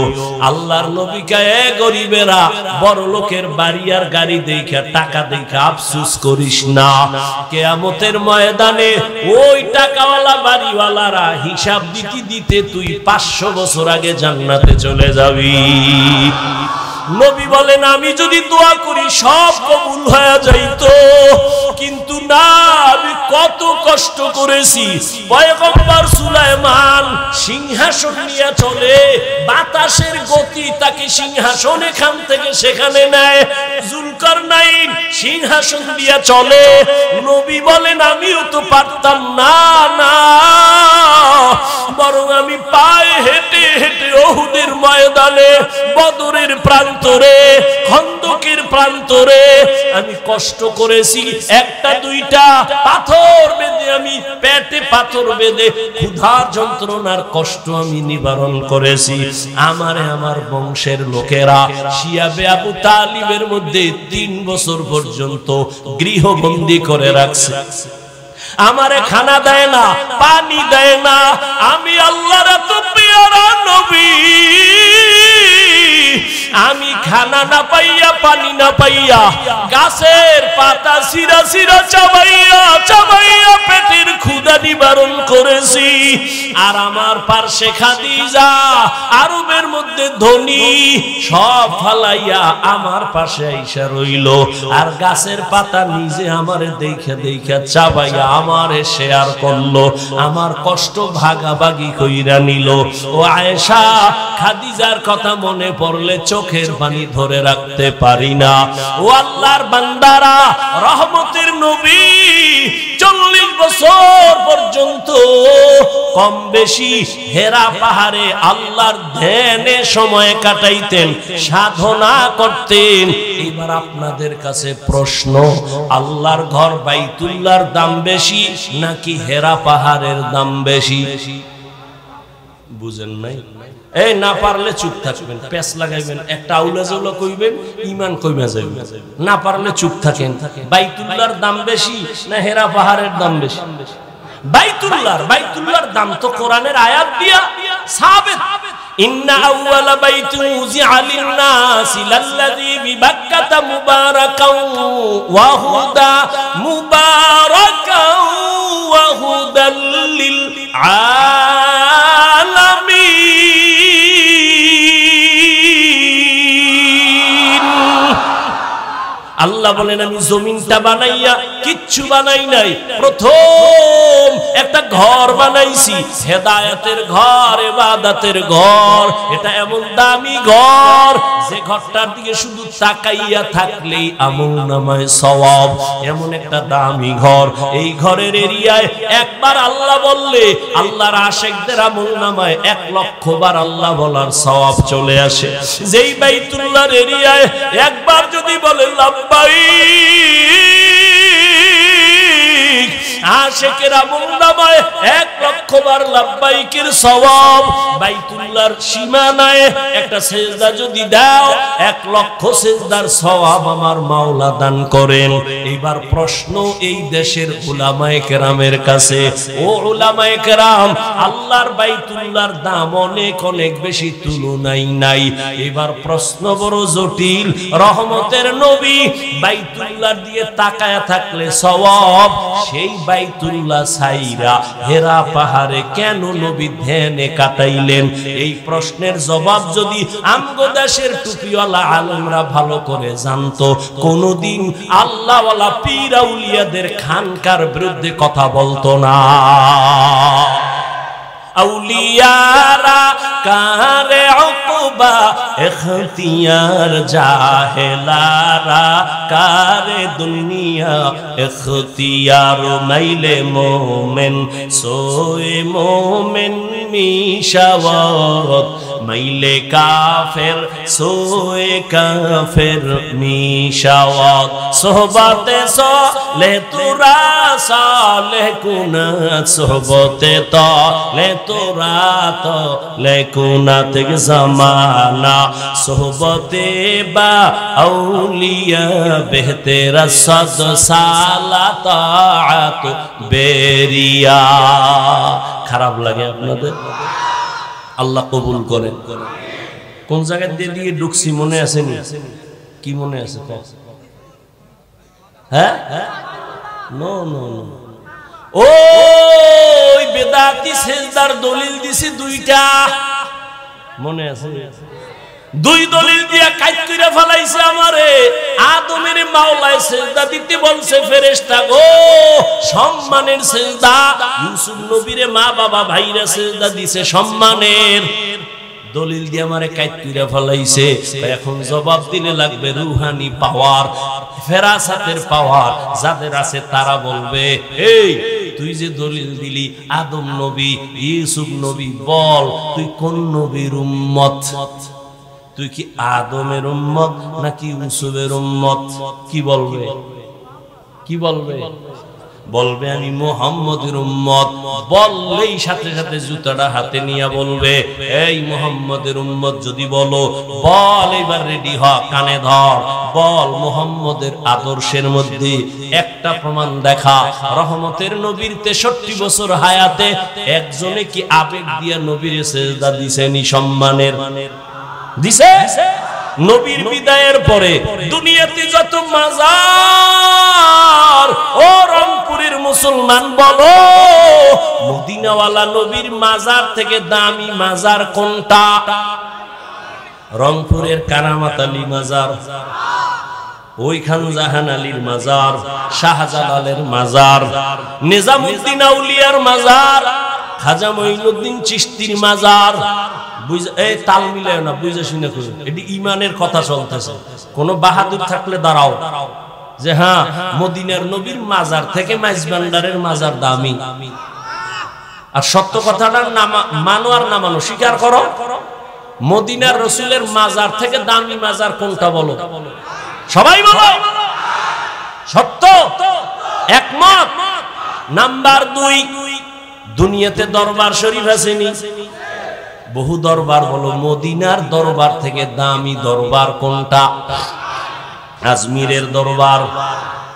আল্লাহর নবী কয়, এ গরিবেরা, বড় লোকের বাড়ি আর গাড়ি দেখা, টাকা দেখা আফসোস করিস না। কিয়ামতের ময়দানে ওই টাকাওয়ালা বাড়িওয়ালারা হিসাব দিতে দিতে তুই 500 বছর আগে জান্নাতে চলে যাবি। নবী বলেন আমি যদি দোয়া করি সব কবুল হয়ে যাইতো, কিন্তু না, আমি কত কষ্ট করেছি। পয়গম্বর সুলাইমান সিংহাসন নিয়ে চলে, বাতাসের গতি তাকে সিংহাসন এখান থেকে সেখানে নেয়। জুলকারনাইন সিংহাসন দিয়ে চলে, নবী বলেন আমিও তো পারতাম না, না, বরং আমি পায়ে হেঁটে হেঁটে উহুদের ময়দানে, বদরের প্রান্তরে, খন্দকের প্রান্তরে আমি কষ্ট করেছি। একটা দুইটা পাথর বেঁধে, আমি পেটে পাথর বেঁধে ক্ষুধার যন্ত্রণার কষ্ট আমি নিবারণ করেছি। আমারে আমার বংশের লোকেরা শিয়াবে আবু তালিবের মধ্যে 3 বছর পর্যন্ত গৃহবন্দী করে রাখছে। আমারে খানা দেয় না, পানি দেয় না। আমি আল্লাহর এত পেয়ারা নবী, আমি খানা না পাইয়া, পানি না পাইয়া, গাছের পাতা সিরা সিরা চাবাইয়া চাবাইয়া পেটের ক্ষুধা নিবারণ করেছি। আর আমার পার্শ্বে খাদিজা, আরবের মধ্যে ধনী, সব ফালাইয়া আমার পাশে আইসা রইল। আর গাছের পাতা নিজে আমারে দেখে দেখে চাবাইয়া আমারে শেয়ার করলো, আমার কষ্ট ভাগাভাগি কইরা নিল। ও আয়েশা, খাদিজার কথা মনে পড়লে চোখের পানি ধরে রাখতে পারি না। ও আল্লাহর বান্দারা, রহমতের নবী 40 বছর পর্যন্ত কম বেশি হেরা পাহাড়ে আল্লাহর ধ্যানে সময় কাটাইতেন, সাধনা করতেন। এবার আপনাদের কাছে প্রশ্ন, আল্লাহর ঘর বাইতুল্লাহর দাম বেশি নাকি হেরা পাহাড়ের দাম বেশি? বুঝেন নাই? এই না পারলে চুপ থাকবেন, পেছ লাগাইবেন, একটা আউলা জাউলা কইবেন, ঈমান কইমা যাবে। না পারলে চুপ থাকেন। বাইতুল্লাহর দাম বেশি না হেরা পাহাড়ের দাম বেশি? বাইতুল্লাহর দাম তো কোরআনের আয়াত দিয়া সাবিত। ইন্না আউওয়ালা বাইতুন উযিআ লিন-নাসি লাল্লাযী বিবাক্কাতা মুবারাকান ওয়া হুদা, মুবারাকান ওয়া হুদাল লিল আলামিন। আল্লাহ বলেন আমি জমিনটা বানাইয়া কিচ্ছু বানাই নাই, প্রথম একটা ঘর বানাইছি, হেদায়েতের ঘর, ইবাদতের ঘর। এটা এমন দামি ঘর যে ঘরটার দিকে শুধু তাকাইয়া থাকলেই আমলনামায় সওয়াব। এমন একটা দামি ঘর। এই ঘরের এরিয়ায় একবার আল্লাহ বললে আল্লাহর আশিকদের আমলনামায় 1 লক্ষ বার আল্লাহ বলার সওয়াব চলে আসে। যেই বাইতুল্লাহর এরিয়ায় একবার যদি বলে লাব্বাইক, আশিকের আমলনামায় 1 লক্ষ বার লাব্বাইকের সওয়াব। বাইতুল্লাহর সীমানায় একটা সিজদা যদি দাও, 1 লক্ষ সিজদার সওয়াব আমার মাওলা দান করেন। এবার প্রশ্ন এই দেশের উলামায়ে কেরামের কাছে, ও উলামায়ে কেরাম, আল্লাহর বাইতুল্লাহর দাম অনেক অনেক বেশি, তুলনাই নাই। এবার প্রশ্ন বড় জটিল। রহমতের নবী বাইতুল্লাহর দিয়ে তাকায়া থাকলে সওয়াব, সেই বাইতুল্লাহ সাইরা হেরা পাহাড়ে কেন নবী ধ্যানে কাটাইলেন? এই প্রশ্নের জবাব যদি আমগো দেশের টুপিওয়ালা আলেমরা ভালো করে জানতো, কোনদিন আল্লাহওয়ালা পীর আউলিয়াদের খানকার বিরুদ্ধে কথা বলতো না। আউলিয়ারা কারে উকবা ইখতিয়ার, জাহেলারা কারে দুনিয়া ইখতিয়ার। মাইলে মোমেন সোয়ে মোমেন মিশাওয়াত, মাইলে কাফের সোয়ে কাফের মিশাওয়াত। সোহবতে সলে তোরা সালেহ কুনাত, সোহবতে তলে তোরা তলে কুনাত জামানা। সোহবতে বা আউলিয়া বেহতেরা সদ সালাত বেরিয়া। খারাপ লাগে আপনাদের? আল্লাহ কবুল করেন। কোন জায়গায় দিয়ে ঢুকছি মনে আছে নি? কি মনে আছে? হ্যাঁ, নো নো নো, ওই বেদাতি সেজদার দলিল দিছি 2টা, মনে আছে? দুই দলিল দিয়া কাইত কইরা ফলাইছে আমারে। আদমের মাওলায় সিজদা দিতে বলছে ফেরেশতা গো, সম্মানের সিজদা। ইউসুফ নবীরে মা বাবা ভাইরা সিজদা দিছে সম্মানের। দলিল দিয়ে আমারে কাইত কইরা ফলাইছে। এখন জবাব দিলে লাগবে রুহানি পাওয়ার, ফেরাসাতের পাওয়ার যাদের আছে তারা বলবে, এই তুই যে দলিল দিলি আদম নবী ইউসুফ নবী, বল তুই কোন নবীর উম্মত? তুই কি আদমের উম্মত নাকি ইউসুফের উম্মত? কি বলবে? কি বলবে? বলবে আমি মুহাম্মদের উম্মত। বললেই সাথে সাথে জুতাটা হাতে নিয়ে বলবে, এই মুহাম্মদের উম্মত যদি বলো, বল এবার রেডি হ, কানে ধর, বল মুহাম্মদের আদর্শের মধ্যে একটা প্রমাণ দেখা। রহমতের নবীর 63 বছর হায়াতে একজনে কি আবেগ দিয়া নবীর সিজদা দিছেনি সম্মানের? দিছে? নবীর বিদায়ের পরে দুনিয়াতে যত মাজার, ও রংপুরের মুসলমান বলো, মদিনাওয়ালা নবীর মাজার থেকে দামি মাজার কোনটা? রংপুরের কারামাত আলী মাজার, ওইখান জাহান আলীর মাজার, শাহজালালের মাজার, নিজামুদ্দিন আউলিয়ার মাজার, খাজা মঈনুদ্দিন চিশতির মাজার। এই তাল মিলায় না, বুঝে শুনে করুন, এটি ইমানের কথা চলতেছে। কোন বাহাদুর থাকলে দাঁড়াও যে হ্যাঁ মদিনার নবীর মাজার থেকে মাইজবান্ডারের মাজার দামি। আর সত্য কথাটা মানো আর না মানো স্বীকার করো। মদিনার রসুলের মাজার থেকে দামি মাজার কোনটা বলো? সবাই বলো সত্য, একমত। নাম্বার 2, দুনিয়াতে দরবার শরীফ আসেনি? বহু দরবার, বলো মদিনার দরবার থেকে দামি দরবার কোনটা? আজমিরের দরবার?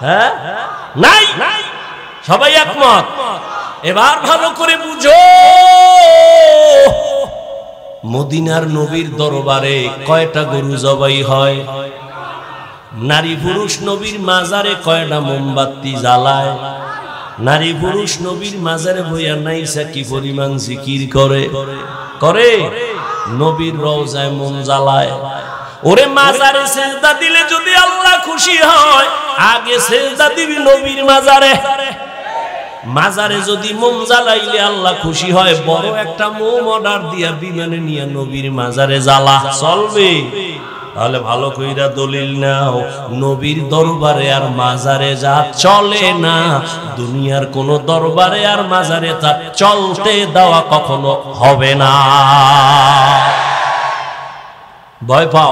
হ্যাঁ, নাই। সবাই একমত। এবার ভালো করে বুঝো, মদিনার নবীর দরবারে কয়টা গরু জবাই হয়? নারী পুরুষ নবীর মাজারে কয়টা মোমবাতি জ্বালায়? নারী পুরুষ নবীর মাজারে বইয়া নাইসা কি পরিমাণ জিকির করে? নবীর রওজায় মোম জ্বালায়। ওরে মাজারে সিজদা দিলে যদি আল্লাহ খুশি হয়, আগে সিজদা দিবি নবীর মাজারে। মাজারে যদি মোম জ্বালাইলে আল্লাহ খুশি হয়, বড় একটা মোম অর্ডার দিয়া বিমানে নিয়ে নবীর মাজারে জ্বালা, চলবে? তাহলে ভালো কইরা দলিল নাও, নবীর দরবারে আর মাজারে যা চলে না, দুনিয়ার কোন দরবারে আর মাজারে তা চলতে দেওয়া কখনো হবে না। ভয় পাও?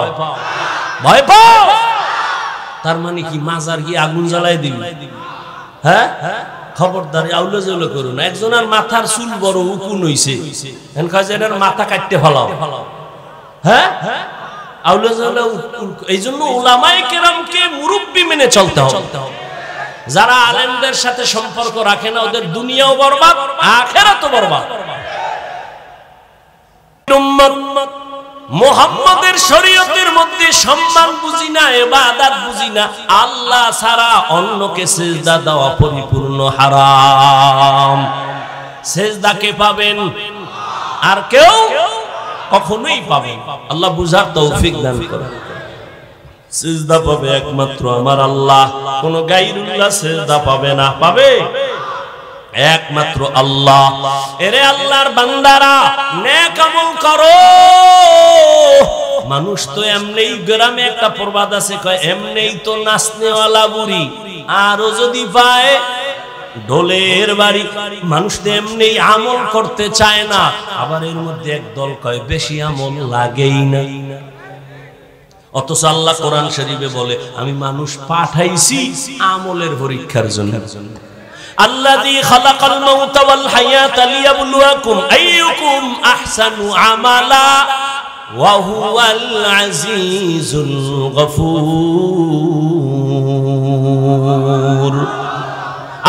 ভয় পাও? তার মানে কি মাজার কি আগুন জ্বালাই দিবি? হ্যাঁ, খবরদারি আউলে জৌলে করুন। একজনের মাথার চুল বড় উকুন হইছে, এর মাথা কাটতে ফেলাও। হ্যাঁ, এই জন্য উলামায়ে কেরামকে মুরব্বি মেনে চলতে হবে। যারা আলেমদের সাথে সম্পর্ক রাখে না, ওদের দুনিয়াও বরবাদ, আখিরাতও বরবাদ। মুহাম্মাদের শরীয়তের মধ্যে সম্মান বুঝি না, ইবাদত বুঝি না, আল্লাহ ছাড়া অন্যকে সিজদা দেওয়া পরিপূর্ণ হারাম। সিজদা কে পাবেন? আর কেউ কখনোই পাবে। আল্লাহ বুঝার তৌফিক দান করেন। সিজদা পাবে একমাত্র আমার আল্লাহ, কোন গায়রুল্লাহ সিজদা পাবে না। পাবে একমাত্র আল্লাহ। এরে আল্লাহর বান্দারা, নেক আমল করো। মানুষ তো এমনিই, গ্রামে একটা প্রবাদ আছে, কয় এমনিই তো নাচনেওয়ালা বুড়ি, আরো যদি পায় ঢোলের বাড়ি। মানুষ তো এমনি আমল করতে চায় না, আবার এর মধ্যে একদল কয় বেশি আমল লাগেই না। অথচ আল্লাহ কোরআন শরীফে বলে, আমি মানুষ পাঠাইছি আমলের পরীক্ষার জন্য। আল্লাযী খালাকাল মাউতা ওয়াল হায়াতা লিয়াবলুয়াকুম আইয়ুকুম আহসানু আমালা ওয়া হুয়াল আজিজুল গফুর।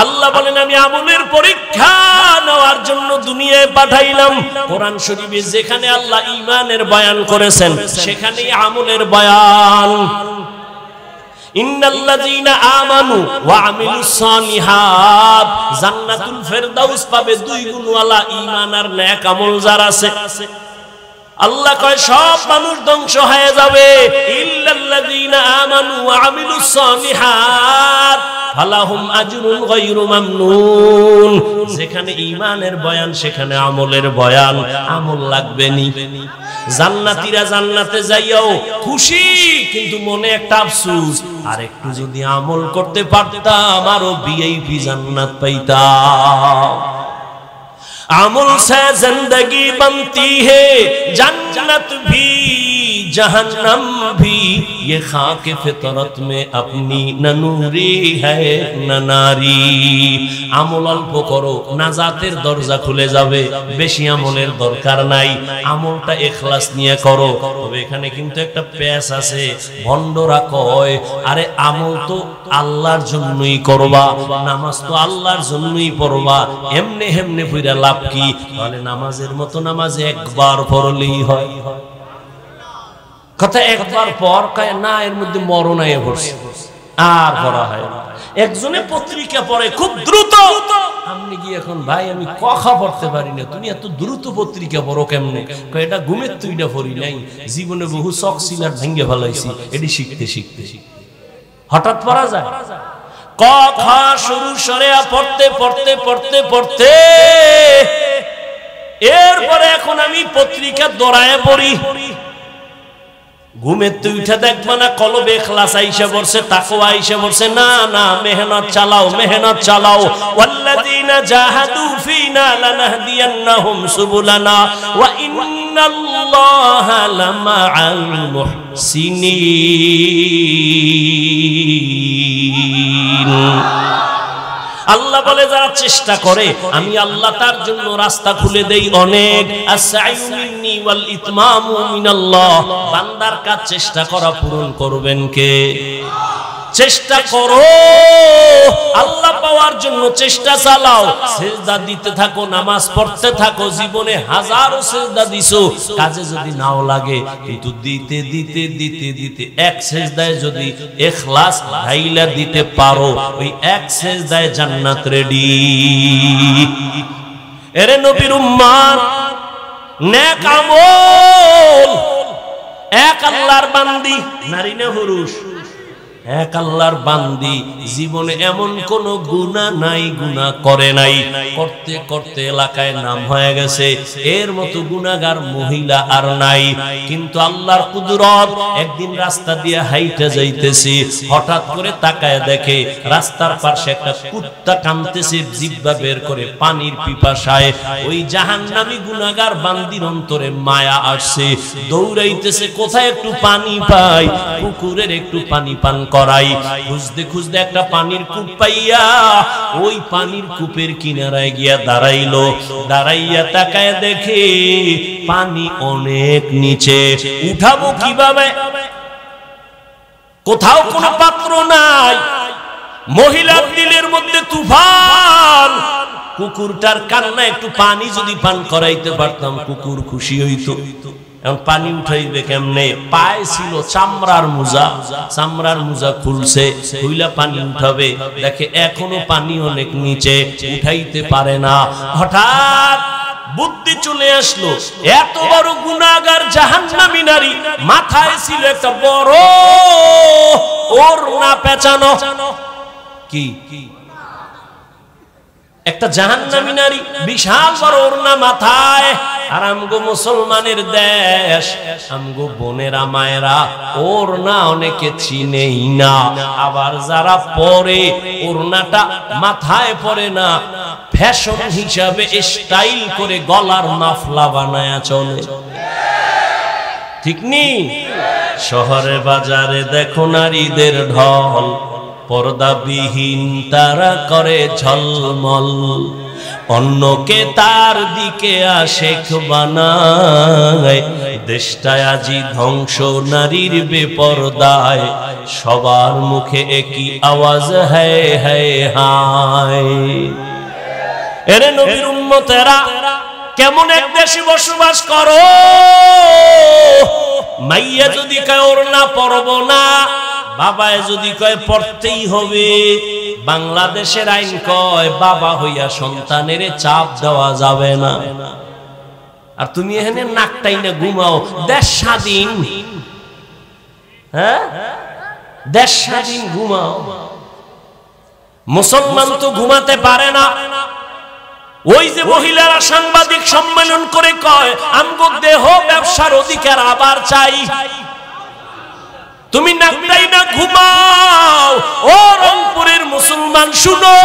আল্লাহ বলেন, আমি আমলের পরীক্ষা নেওয়ার জন্য দুনিয়ায় পাঠাইলাম। কোরআন শরীফে যেখানে আল্লাহ ঈমানের বয়ান করেছেন, সেখানেই আমলের বয়ান। ইন্নাল্লাযীনা আমানু ওয়া আমিলুস সালিহাত জান্নাতুল ফেরদাউস পাবে 2 গুণওয়ালা ঈমান আর নেক আমল যার আছে। আল্লাহ কয় সব মানুষ ধ্বংস হয়ে যাবে ইল্লাল্লাযীনা আমানু ওয়া আমিলুস সালিহাত ফালাহুম আজরুন গায়রু মামনুন। যেখানে ঈমানের বয়ান সেখানে আমলের বয়ান, আমল লাগবে নি। জান্নাতীরা জান্নাতে যাইয়াও খুশি, কিন্তু মনে একটা আফসোস, আর একটু যদি আমল করতে পারতাম আরো ভিআইপি জান্নাত পাইতাম। अमल से जिंदगी बनती है जन्नत भी जहन्नम भी, ये खाक फितरत में अपनी न नूरी है न नारी। আমল অল্প করো, নাজাতের দরজা খুলে যাবে। বেশি আমলের দরকার নাই, আমলটা ইখলাস নিয়ে করো। তবে এখানে কিন্তু একটা প্যাচ আছে, ভণ্ডরা কয় আরে আমল তো আল্লাহর জন্যই করবা, নামাজ তো আল্লাহর জন্যই পড়বা, এমনি হেমনে পড়া লাভ কি? তাহলে নামাজের মতো নামাজ একবার পড়লেই হয়। কথা একবার পর কয় না, এর মধ্যে মরণ আয়ে পড়ছে, আর পড়া হয় না। একজনে পত্রিকা পড়ে খুব দ্রুত, আপনি কি এখন ভাই আমি কথা পড়তে পারি না, তুমি এত দ্রুত পত্রিকা পড়ো কেমনে? কয় এটা ঘুমের তুইটা পড়ি নাই, জীবনে বহু শখ সিলার ভেঙে ফেলাইছি, এটি শিখতে শিখতে শিখতে হঠাৎ পড়া যায়। ক খ শুরু সরে পড়তে পড়তে পড়তে পড়তে এরপরে এখন আমি পত্রিকা দৌড়ায় পড়ি। ঘুমের তুই উঠে দেখবা না কলবে ইখলাস আইসা পড়ছে, তাকওয়া আইসা পড়ছে। না না, মেহনত চালাও, মেহনত চালাও। ওয়াল্লাযীনা জাহাদু ফীনা লানাহদিয়ান্নাহুম সুবুলানা ওয়া ইন্নাল্লাহা লামাআল মুহসিনিন। আল্লাহ বলে যারা চেষ্টা করে আমি আল্লাহ তার জন্য রাস্তা খুলে দেই অনেক। আস-সা'য়ু মিন্নি ওয়াল ইতমামু মিনাল্লাহ। বান্দার কাজ চেষ্টা করা পূরণ করবেন কে? চেষ্টা করো, আল্লাহ পাওয়ার জন্য চেষ্টা চালাও, সিজদা দিতে থাকো, নামাজ পড়তে থাকো। জীবনে হাজারো সিজদা দিছো, কাজে যদি নাও লাগে, কিন্তু দিতে দিতে দিতে দিতে এক সিজদায় যদি ইখলাস ঢাইলা দিতে পারো, ওই এক সিজদায় জান্নাত রেডি। এরে নবীর উম্মত, নেক আমল, এক আল্লাহর বান্দি, নারী না পুরুষ, এক আল্লাহর বান্দি, জীবনে এমন কোন গুনাহ নাই গুনাহ করে নাই, করতে করতে এলাকায় নাম হয়ে গেছে এর মতো গুনাহগার মহিলা আর নাই। কিন্তু আল্লাহর কুদরত, একদিন রাস্তা দিয়ে হাইটা যাইতেছে, হঠাৎ করে তাকায় দেখে রাস্তার পাশে একটা কুত্তা কাঁদতেছে, জিহ্বা বের করে পানির পিপাসায়। ওই জাহান্নামী গুনাহগার বান্দির অন্তরে মায়া আসছে, দৌড়াইতেছে কোথায় একটু পানি পাই, পুকুরের একটু পানি পান করাই। খুঁজতে খুঁজতে একটা পানির কূপ পাইয়া ওই পানির কূপের কিনারায় গিয়া দাঁড়াইলো। দাঁড়াইয়া তাকায় দেখে পানি অনেক নিচে, উঠাবো কিভাবে? কোথাও কোনো পাত্র নাই, মহিলার দিলের মধ্যে তুফান। কুকুরটার কান্না, একটু পানি যদি পান করাইতে পারতাম কুকুর খুশি হইতো। এখন পানি উঠাইবে কেমনে? পায়ে ছিল চামড়ার মোজা, চামড়ার মোজা খুলছে, খুইলা পানি উঠাবে, দেখে এখনো পানি অনেক নিচে, উঠাইতে পারে না। হঠাৎ বুদ্ধি চলে আসলো, এত বড় গুনাহগার জাহান্নামী নারী, মাথায় ছিল একটা বড় ওড়না পেঁচানো। কি একটা জাহান্নামী নারী, বিশাল বড় ওড়না মাথায়। আর আমগো মুসলমানের দেশ, আমগো বোনেরা মায়েরা ওড়না অনেকে চিনেই না, আবার যারা পরে ওড়নাটা মাথায় পরে না, ফ্যাশন হিসাবে স্টাইল করে গলার মাফলা বানায়া চলে, ঠিক নি? শহরে বাজারে দেখো নারীদের ঢল, পর্দাবিহীন তারা করে ঝলমল, অন্যকে তার দিকে আশেক বানায়। দেশটায় আজি ধ্বংস নারীর বেপরদায়, সবার মুখে একই আওয়াজ হায় হায় হায়। এরে নবীর উম্মতেরা, কেমন এক দেশে বসবাস করো? মাইয়া যদি কয় ওড়না পরব না, বাবায় যদি কয় পড়তেই হবে। বাংলাদেশের আইন কয় বাবা হইয়া সন্তানের চাপ দেওয়া যাবে না। আর তুমি এখানে নাকটাই না ঘুমাও। দেশ স্বাধীন, হ্যাঁ দেশ স্বাধীন, ঘুমাও। মুসলমান তো ঘুমাতে পারে না। ওই যে মহিলারা সাংবাদিক সম্মেলন করে কয় আমগো দেহ ব্যবসার অধিকার আবার চাই, তুমি নাকটাই না ঘুমাও। ও রংপুরের মুসলমান শুনো,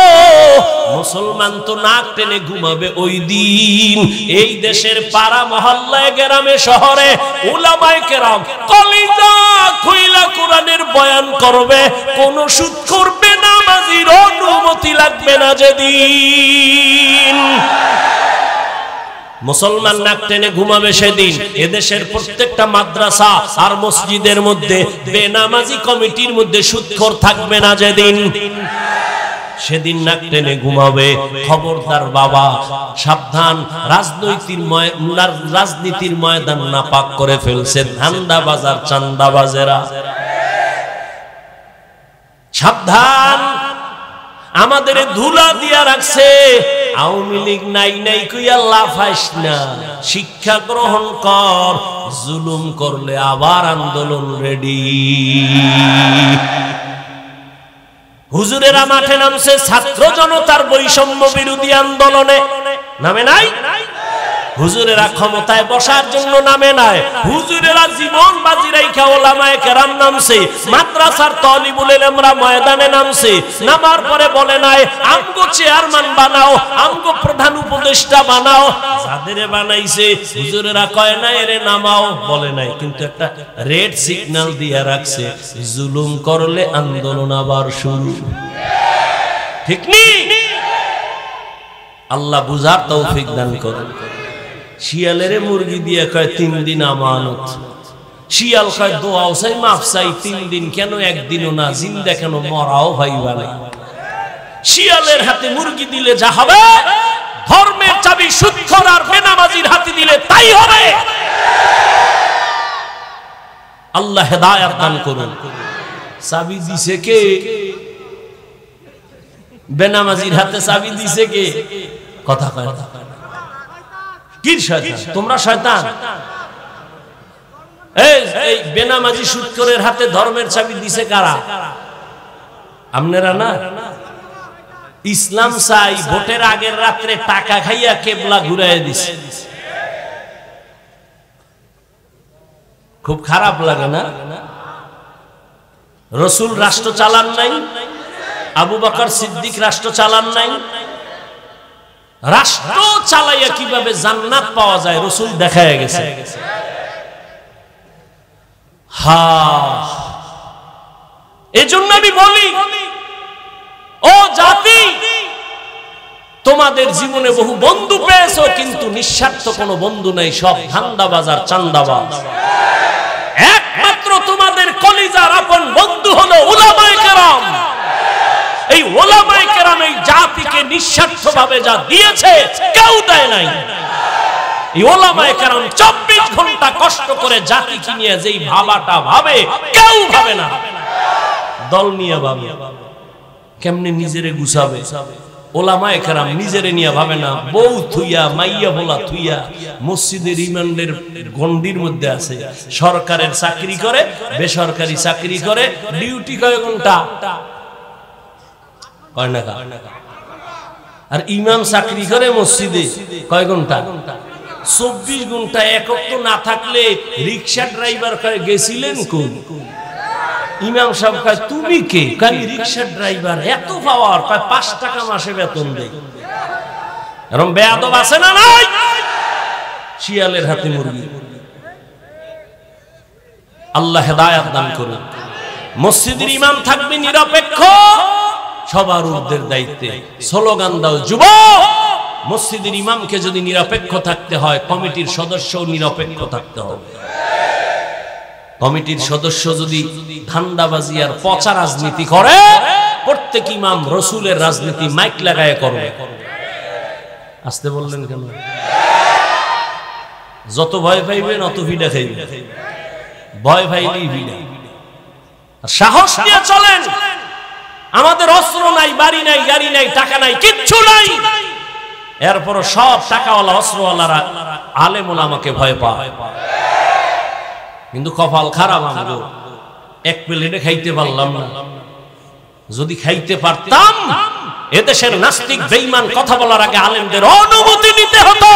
মুসলমান তো নাক টেনে ঘুমাবে ওই দিন এই দেশের পাড়া মহল্লায় গ্রামে শহরে উলামায়ে কেরাম কলিজা খুইলা কোরআনের বয়ান করবে, কোন সুদ করবে না, নামাজীর অনুমতি লাগবে না যেদিন। মুসলমান নাক টেনে ঘুমাবে সেদিন এদেশের প্রত্যেকটা মাদ্রাসা আর মসজিদের মধ্যে বেনামাজি কমিটির মধ্যে সুদখোর থাকবে না যেদিন, সেদিন নাক টেনে ঘুমাবে। খবরদার বাবা, সাবধান, রাজনীতির ময়দান নাপাক করে ফেলছে ধান্দাবাজার চান্দাবাজেরা। সাবধান, আমাদের ধুলা দিয়া রাখছে। আওয়ামী লীগ নাই নাই কইয়া লাফাইস না, শিক্ষা গ্রহণ কর। জুলুম করলে আবার আন্দোলন রেডি। হুজুরেরা মাঠে নামছে ছাত্র জনতার বৈষম্য বিরোধী আন্দোলনে, নামে নাই? হুজুরেরা ক্ষমতায় বসার জন্য নামে নাই, হুজুরেরা জীবন বাজি রাইখা ওলামায়ে কেরাম নামছে, মাদ্রাসার তালিবুল ইলমরা ময়দানে নামছে। নামার পরে বলে নাই আমগো চেয়ারম্যান বানাও, আমগো প্রধান উপদেষ্টা বানাও। যাদের বানাইছে হুজুরেরা কয় না এরে নামাও, বলে নাই, কিন্তু একটা রেড সিগন্যাল দিয়া রাখছে, জুলুম করলে আন্দোলন আবার শুরু। ঠিক নি? আল্লাহ বুঝার তৌফিক দান করুন। শিয়ালের মুরগি দিয়ে কয় 3 দিন আমানত, শিয়াল কয় দোয়াও চাই মাফ চাই 3 দিন কেন, একদিনও না, জিন্দা কেন, মরাও ভাইবা নাই। শিয়ালের হাতে মুরগি দিলে যা হবে, ধর্মের চাবি সুদখোর আর বেনামাজির হাতে দিলে তাই হবে। আল্লাহ হেদায়েত দান করুন। চাবি দিছে কে? বেনামাজির হাতে চাবি দিছে কে? কথা কয় না। কি শয়তান? তোমরা শয়তান। এই বেনামাজি সুদখোরের হাতে ধর্মের চাবি দিছে কারা? আপনারা না? ইসলাম চাই ভোটের আগের রাত্রে টাকা খাইয়া কেবলা ঘুরাইয়া দিছে। খুব খারাপ লাগে না? রাসূল রাষ্ট্র চালান নাই, আবু বকর সিদ্দিক রাষ্ট্র চালান নাই। রাষ্ট্র চালাইয়া কিভাবে জান্নাত পাওয়া যায় রাসূল দেখায় গেছে। এজন্য আমি বলি, ও জাতি, তোমাদের জীবনে বহু বন্ধু পেয়েছো, কিন্তু নিঃস্বার্থ কোনো বন্ধু নাই, সব ধান্দাবাজ আর চান্দাবাজ। একমাত্র তোমাদের কলিজার আপন বন্ধু হলো উলামায়ে কেরাম। এই উলামায়ে কেরাম এই জাতিকে নিঃস্বার্থভাবে যা দিয়েছে কেউ দেয় নাই। এই উলামায়ে কেরাম 24 ঘন্টা কষ্ট করে জাতিকে নিয়ে যেই ভাবাটা ভাবে কেউ ভাবে না, দল নিয়ে ভাবে। কেমনে নিজেরে গুছাবে? উলামায়ে কেরাম নিজেরে নিয়ে ভাবে না, বউ থুইয়া মাইয়া বলা থুইয়া মসজিদের ইমামদের গন্ডির মধ্যে আছে। সরকারের চাকরি করে, বেসরকারি চাকরি করে, ডিউটি কয় ঘন্টা? কয় না? আর ইমাম চাকরি করে মসজিদে কয় ঘন্টা? 24 ঘন্টা। একক তো না থাকলে রিক্সা ড্রাইভার কয় গেছিলেন কোন? ইমাম সাহেব কয় তুমি কে? কয় রিক্সা ড্রাইভার। এত পাওয়ার? কয় 5 টাকা মাসে বেতন দেয়। এরকম বেয়াদব আছে না নাই? শিয়ালের হাতে মুরগি। আল্লাহ হেদায়েত দান করুন। মসজিদের ইমাম থাকবে নিরপেক্ষ, সবার ঊর্ধ্বের দায়িত্বে। স্লোগান দাও যুবক, মসজিদের ইমামকে যদি নিরপেক্ষ থাকতে হয়, কমিটির সদস্যও নিরপেক্ষ থাকতে হবে। কমিটির সদস্য যদি ধান্দাবাজি আর পচা রাজনীতি করে, প্রত্যেক ইমাম রাসূলের রাজনীতি মাইক লাগায় করবে। আসতে বললেন কেন? যত ভয় পাইবেন অত ভিড়া খাইবেন। ভয় পাইলেই ভিড়া। সাহস নিয়ে চলেন। আমাদের অস্ত্র নাই, বাড়ি নাই, গাড়ি নাই, টাকা নাই, কিচ্ছু নাই, এরপর সব টাকাওয়ালা অস্ত্রওয়ালারা আলেম ওলামাকে ভয় পায়, কিন্তু কপাল খারাপ আমাদের, এক প্লেটে খাইতে পারলাম না। যদি খাইতে পারতাম এদেশের নাস্তিক বেঈমান কথা বলার আগে আলেমদের অনুমতি নিতে হতো।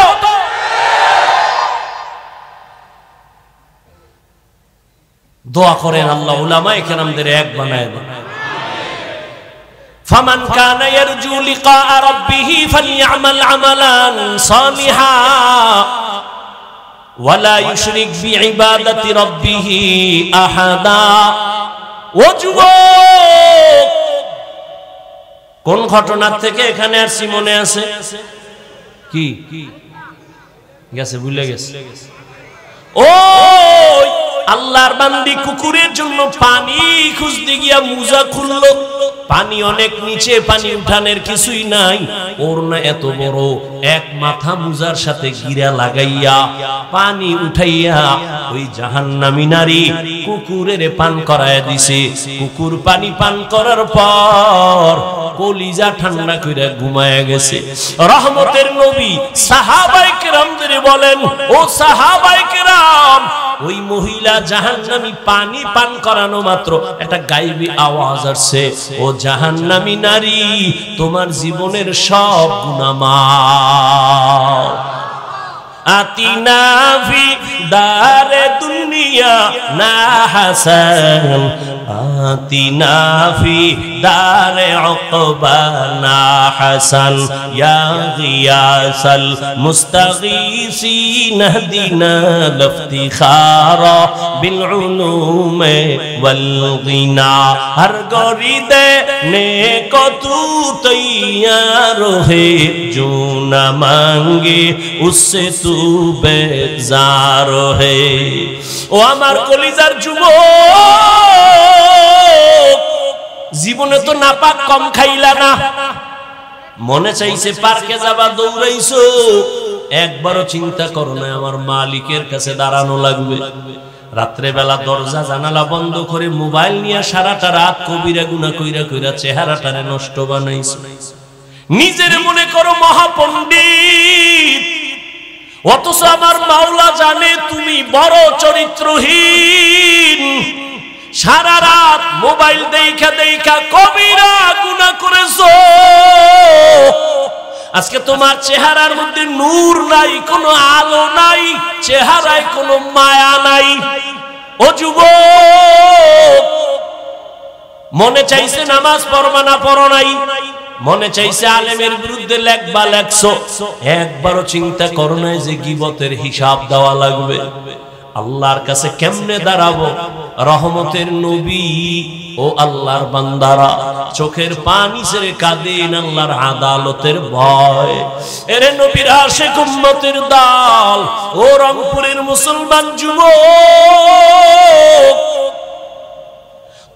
দোয়া করেন আল্লাহ উলামায়ে কেরামদের এক বানায় দেন। ফামান কানা ইয়ারজু লিকা রাব্বিহি ফালইআমাল আমালান সালিহা ওয়ালা ইউশরিক বিইবাদাতি রাব্বিহি আহাদা। ও যুবক, কোন ঘটনার থেকে এখানে আসছি মনে আছে? কি গেছে, ভুলে গেছে। ও আল্লাহর বান্দি কুকুরের জন্য পানি খুঁজতে গিয়া মুজা খুললো, পানি অনেক নিচে, পানি উঠানের কিছুই নাই, ওর না এত বড় এক মাথা মুজার সাথে গিরা লাগাইয়া পানি উঠাইয়া ওই জাহান্নামী নারী কুকুরের পান করায় দিছে। কুকুর পানি পান করার পর কলিজা ঠান্ডা করে ঘুমায় গেছে। রহমতের নবী সাহাবায়ে কেরামদের বলেন, ও সাহাবায়ে কেরাম, ওই মহিলা জাহান্নামী পানি পান করানো মাত্র একটা গায়েবী আওয়াজ আসছে, ও জাহান্নামী নারী, তোমার জীবনের সব গুনাহ মাফ। আতিনা ফি দারে দুনিয়া না হাসান, আতিনা ফি দারে উকবা না হাসান, ইয়া গিয়াসাল মুস্তাগীসিন হদিনা লফতিখারা বিল উলুমে ওয়াল গিনা। হর গরিদে নেকো তু তৈয়ার হে, जो न मांगे उससे तू बेजार है। ও আমার কলিজার যুবক, জীবনে তো নাপাক কম খাইলা না, মনে চাইছে পার্কে যাবা, দৌড়াইছো, একবারও চিন্তা করো না আমার মালিকের কাছে দাঁড়ানো লাগবে। রাত্রে বেলা দরজা জানালা বন্ধ করে মোবাইল নিয়ে সারাটা রাত কবিরা গুনাহ কইরা কইরা চেহারাটারে নষ্ট বানাইছো। নিজের মনে করো মহাপণ্ডিত, অথচ আমার মাওলা জানে তুমি বড় চরিত্রহীন। সারা রাত মোবাইল দেখা দেখা কবিরা গুনাহ করেছো। আজকে তোমার চেহারার মধ্যে নূর নাই, কোনো আলো নাই, চেহারায় কোনো মায়া নাই। ও যুবক, মনে চাইছে নামাজ পড়বা না, পড়ো নাই, মনে চাইছে আলেমের বিরুদ্ধে লেখবা, লেখছো, একবারও চিন্তা করো না যে গীবতের হিসাব দেওয়া লাগবে। আল্লাহর কাছে কেমনে দাঁড়াবো? রহমতের নবী ও আল্লাহর বান্দারা চোখের পানি ছেড়ে কাঁদেন আল্লাহর আদালতের ভয়। এরে নবীর আশিক উম্মতের দল, ও রংপুরের মুসলমান যুবক,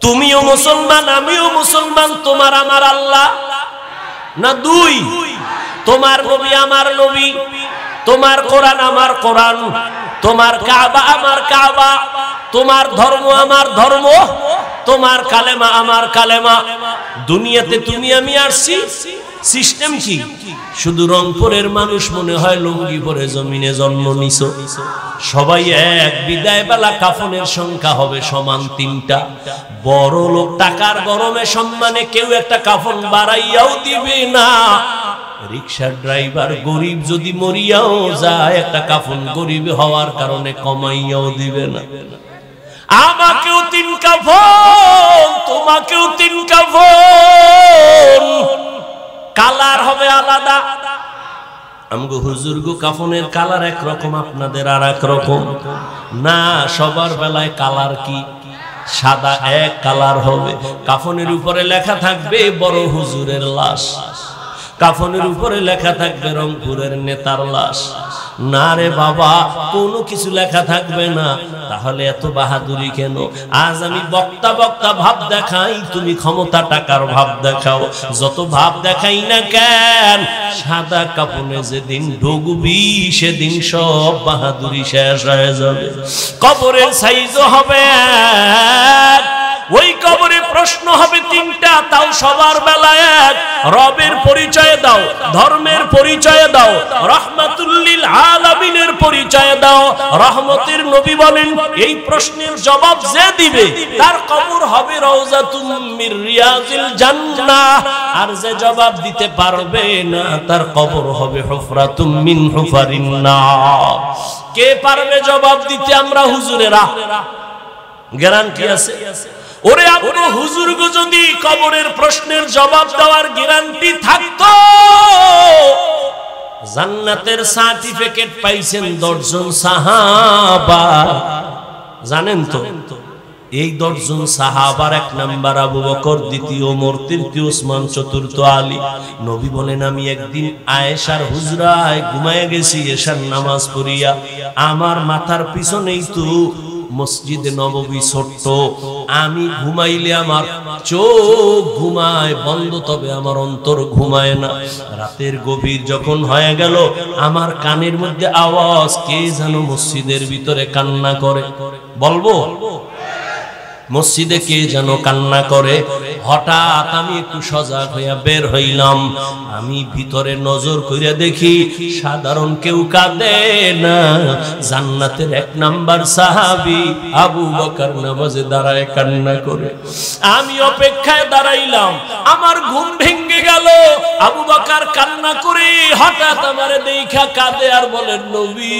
তুমিও মুসলমান, আমিও মুসলমান। তোমার আমার আল্লাহ না দুই? তোমার নবী আমার নবী, তোমার কোরআন আমার কোরআন, তোমার কাবা আমার কাবা, তোমার ধর্ম আমার ধর্ম, তোমার কালেমা আমার কালেমা। দুনিয়াতে তুমি আমি আসছি, সিস্টেম কি? শুধু রংপুরের মানুষ মনে হয় লুঙ্গি পরে জমিনে জন্ম নিছো। সবাই এক, বিদায় বেলা কাফনের সংখ্যা হবে সমান 3টা। বড় লোক টাকার গরমে সম্মানে কেউ একটা কাফন বাড়াইয়াও দিবে না। রিকশার ড্রাইভার গরিব যদি মরিয়াও যায়, একটা কাফন গরিব হওয়ার কারণে কমাইয়াও দিবে না। আমাকেও 3 কাফন, তোমাকেও 3 কাফন, কালার হবে আলাদা। আমগো হুজুর গো কাফনের কালার একরকম, আপনাদের আর এক রকম না। সবার বেলায় কালার কি? সাদা এক কালার হবে। কাফনের উপরে লেখা থাকবে বড় হুজুরের লাশ, কাফনের উপরে লেখা থাকবে রংপুরের নেতার লাশ। না রে বাবা, কোনো কিছু লেখা থাকবে না। তাহলে এত বাহাদুরি কেন? আজ আমি বক্তা বক্তা ভাব দেখাই, তুমি ক্ষমতা টাকার ভাব দেখাও। যত ভাব দেখাই না কেন, সাদা কাফনে যেদিন ঢুকবি সেদিন সব বাহাদুরি শেষ হয়ে যাবে। কবরের সাইজও হবে, ওই কবরে প্রশ্ন হবে তিনটা, তাও সবার বেলায় এক। রবের পরিচয় দাও, ধর্মের পরিচয় দাও, রাহমাতুল লিল আলামিনের পরিচয় দাও। রহমতের নবী বলেন এই প্রশ্নের জবাব যে দিবে তার কবর হবে রওজাতুম মির রিয়াজিল জান্নাহ, আর যে জবাব দিতে পারবে না তার কবর হবে হুফরাতুম মিন হুফারিন নার। কে পারবে জবাব দিতে? আমরা হুজুরেরা। গ্যারান্টি আছে? ওরে আপনি হুজুর গো, যদি কবরের প্রশ্নের জবাব দেওয়ার গ্যারান্টি থাকতো, জান্নাতের সার্টিফিকেট পাইছেন 10 জন সাহাবা। জানেন তো এই 10 জন সাহাবার 1 নাম্বার আবু বকর, 2 ওমর, 3 ওসমান, 4 আলী। নবী বলেন আমি একদিন আয়েশার হুজরায় ঘুমায় গেছি এশার নামাজ পড়িয়া, আমার মাথার পিছনেই তো মসজিদে নববী ছোট্ট, আমি ঘুমাইলে আমার চোখ ঘুমায় বন্ধ, তবে আমার অন্তর ঘুমায় না। রাতের গভীর যখন হয়ে গেল, আমার কানের মধ্যে আওয়াজ, কে যেন মসজিদের ভিতরে কান্না করে। বলবো মসজিদে কে যেন কান্না করে। হঠাৎ আমি একটু সজাগ হইয়া বের হইলাম, আমি ভিতরে নজর করে দেখি সাধারণ কেউ কাঁদে না, জান্নাতের 1 নাম্বার সাহাবী আবু বকর নামাজে দাঁড়ায় কান্না করে। আমি অপেক্ষায় দাঁড়াইলাম, আমার ঘুম ভেঙে গেল। আবু বকর কান্না করে হঠাৎ আমারে দেখা কাঁদে আর বলেন নবী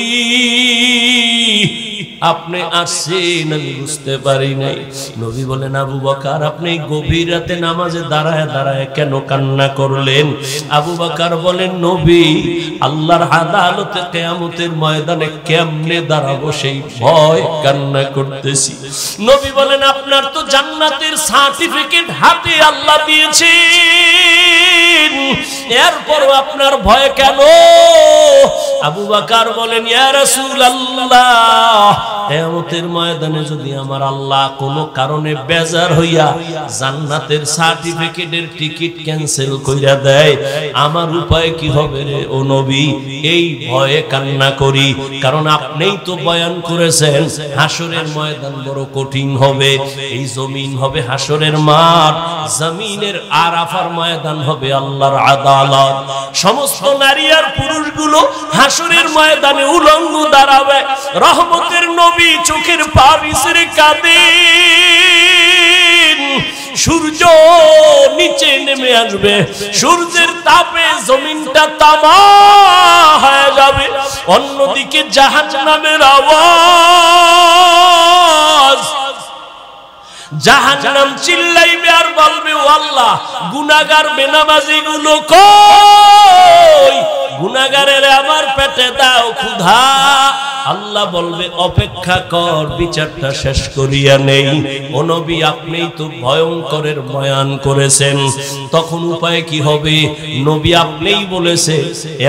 আপনি আসছেন, আমি বুঝতে পারি নাই। নবী বলেন আবু বকর আপনি গভীর রাতে নামাজে দাঁড়ায় দাঁড়ায় কেন কান্না করলেন? আবু বকর বলেন নবী আল্লাহর আদালতে কিয়ামতের ময়দানে কেমনে দাঁড়াবো সেই ভয় কান্না করতেছি। নবী বলেন আপনার তো জান্নাতের সার্টিফিকেট হাতে আল্লাহ দিয়েছেন, এরপরও আপনার ভয় কেন? আবু বকর বলেন ইয়া রাসূলুল্লাহ, কিয়ামতের ময়দানে যদি আমার আল্লাহ কোনো কারণে বেজার হইয়া জান্নাতের সার্টিফিকেটের টিকিট ক্যান্সেল কইরা দেয়, আমার উপায় কি হবে রে ও নবী? এই ভয়ে কান্না করি, কারণ আপনিই তো বয়ান করেছেন হাসরের ময়দান বড় কঠিন হবে। এই জমিন হবে হাসরের মাঠ, জমিনের আরাফার ময়দান হবে আল্লাহর আদালত। সমস্ত নারী আর পুরুষগুলো হাসরের ময়দানে উলঙ্গ দাঁড়াবে। রহমতের নবী চোখের পানি ছেড়ে কাঁদেন। সূর্য নিচে নেমে আসবে, সূর্যের তাপে জমিনটা তামা হয়ে যাবে। অন্যদিকে জাহান্নামের আওয়াজ, জাহান্নাম চিল্লাইবে আর বলবে ও আল্লাহ গুনাহগার বেনামাজি গুলো কই? গুনাহগারের আমার পেটে দাও ক্ষুধা। আল্লাহ বলবে অপেক্ষা কর, বিচারটা শেষ করিয়া নেই। ও নবী আপনিই তো ভয়ঙ্করের বয়ান করেছেন, তখন উপায় কি হবে? নবী আপনিই বলেছে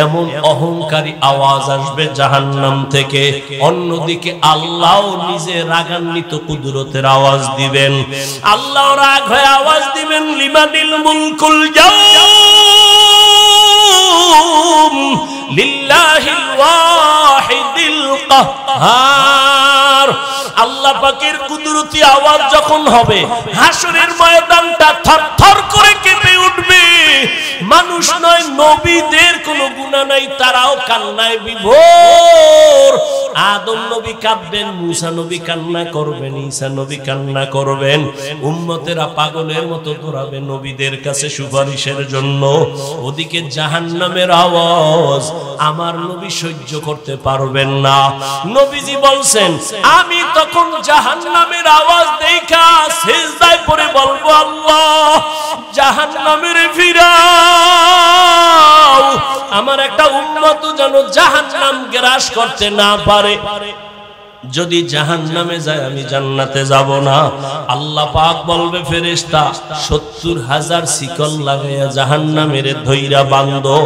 এমন অহংকারী আওয়াজ আসবে জাহান্নাম থেকে। অন্যদিকে আল্লাহ নিজে রাগান্বিত কুদরতের আওয়াজ দিবেন। আল্লাহ রাগ হয়ে আওয়াজ দিবেন লিমানিল মুলকুল ইয়াউম লিল্লাহিল ওয়াহিদিল কাহ্হার। আল্লাহ পাকের কুদরতি আওয়াজ যখন হবে, হাসরের ময়দানটা থরথর করে কেঁপে উঠবে। মানুষ নয়, নবীদের কোনো গুনাহ নাই, তারাও কান্নায় বিভোর। আদম নবী কাঁদবেন, মুসা নবী কান্না করবেন, ঈসা নবী কান্না করবেন। উম্মতেরা পাগলের মতো দৌড়াবে নবীদের কাছে সুপারিশের জন্য। ওদিকে জাহান্নামের আওয়াজ আমার নবী সহ্য করতে পারবেন না। নবীজি বলছেন আমি তখন জাহান্নামের আওয়াজ দেখা সিজদায় পড়ে বলবো আল্লাহ জাহান্নামের ফিরাও, আমার একটা উম্মত যেন জাহান্নাম গ্রাস করতে না পারে। যদি জাহান্নামে যায় আমি জান্নাতে যাব না। আল্লাহ পাক বলবে ফেরেশতা ৭০,০০০ শিকল লাগাইয়া জাহান্নামের ধইরা বাঁধো,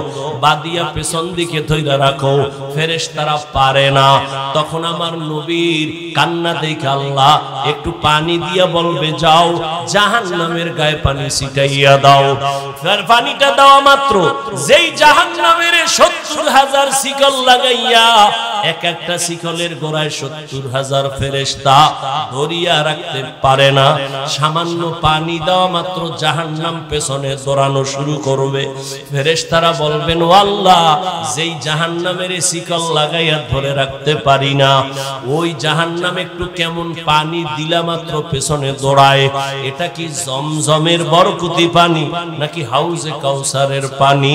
বাঁধিয়া পেছন দিকে ধইরা রাখো। ফেরেশতারা পারে না। তখন আমার নবীর কান্না দেখে আল্লাহ একটু পানি দিয়া বলবে যাও জাহান্নামের গায়ে পানি ছিটাইয়া দাও। পানিটা দেওয়া মাত্র যেই জাহান্নামের ৭০,০০০ শিকল লাগাইয়া এক একটা শিকলের গোড়ায় ৭০ 70,000 ফেরেশতা ধরিয়া রাখতে পারে না। সামান্য পানি দেওয়া মাত্র জাহান্নাম পেছনে দৌড়ানো শুরু করবে। ফেরেশতারা বলবেন, ও আল্লাহ, যেই জাহান্নামের শিকল লাগাইয়া ধরে রাখতে পারি না, ওই জাহান্নাম একটু কেমন পানি দিলা মাত্র পেছনে দৌড়ায়। এটা কি জমজমের বরকতি পানি নাকি হাউজে কাউসারের পানি?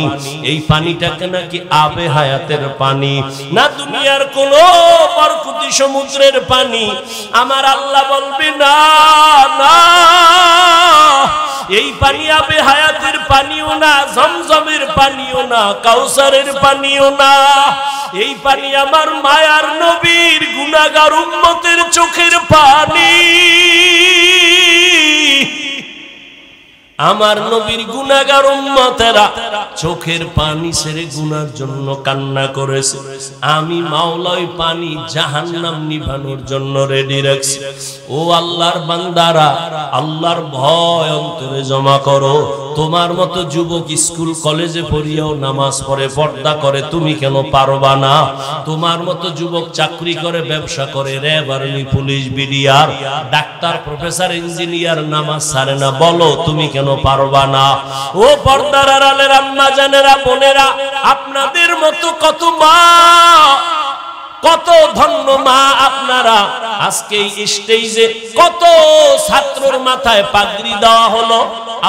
এই পানিটাকে নাকি আবে হায়াতের পানি, না দুনিয়ার কোন বরকতি সমুদ্রের পানি? আমার আল্লাহ বলবে, না না, এই পানি আবে হায়াতের পানিও না, জমজমের পানিও না, কাউসারের পানিও না। এই পানি আমার মায়ার নবীর গুনাহগার উম্মতের চোখের পানি। আমার নবীর গুনাহগার উম্মতেরা চোখের পানি ছেড়ে গুনার জন্য কান্না করেছে। আমি মাওলা ওই পানি জাহান্নাম নিভানোর জন্য রেডি রাখছি। ও আল্লাহর বান্দারা, আল্লাহর ভয় অন্তরে জমা করো। তোমার মতো যুবক স্কুল কলেজে পড়িয়াও নামাজ পড়ে, পর্দা করে, তুমি কেন পারবা না? তোমার মতো যুবক চাকরি করে, ব্যবসা করে, RAB, army, police, BDR, doctor, professor, engineer, নামাজ ছাড়ে না, বলো তুমি কেন পারবা না? ও পর্দার আড়ালের আম্মা জানেরা, বোনেরা, আপনাদের মতো কত মা, কত ধন্য মা আপনারা। আজকে এই স্টেজে কত ছাত্রর মাথায় পাগড়ি দেওয়া হলো।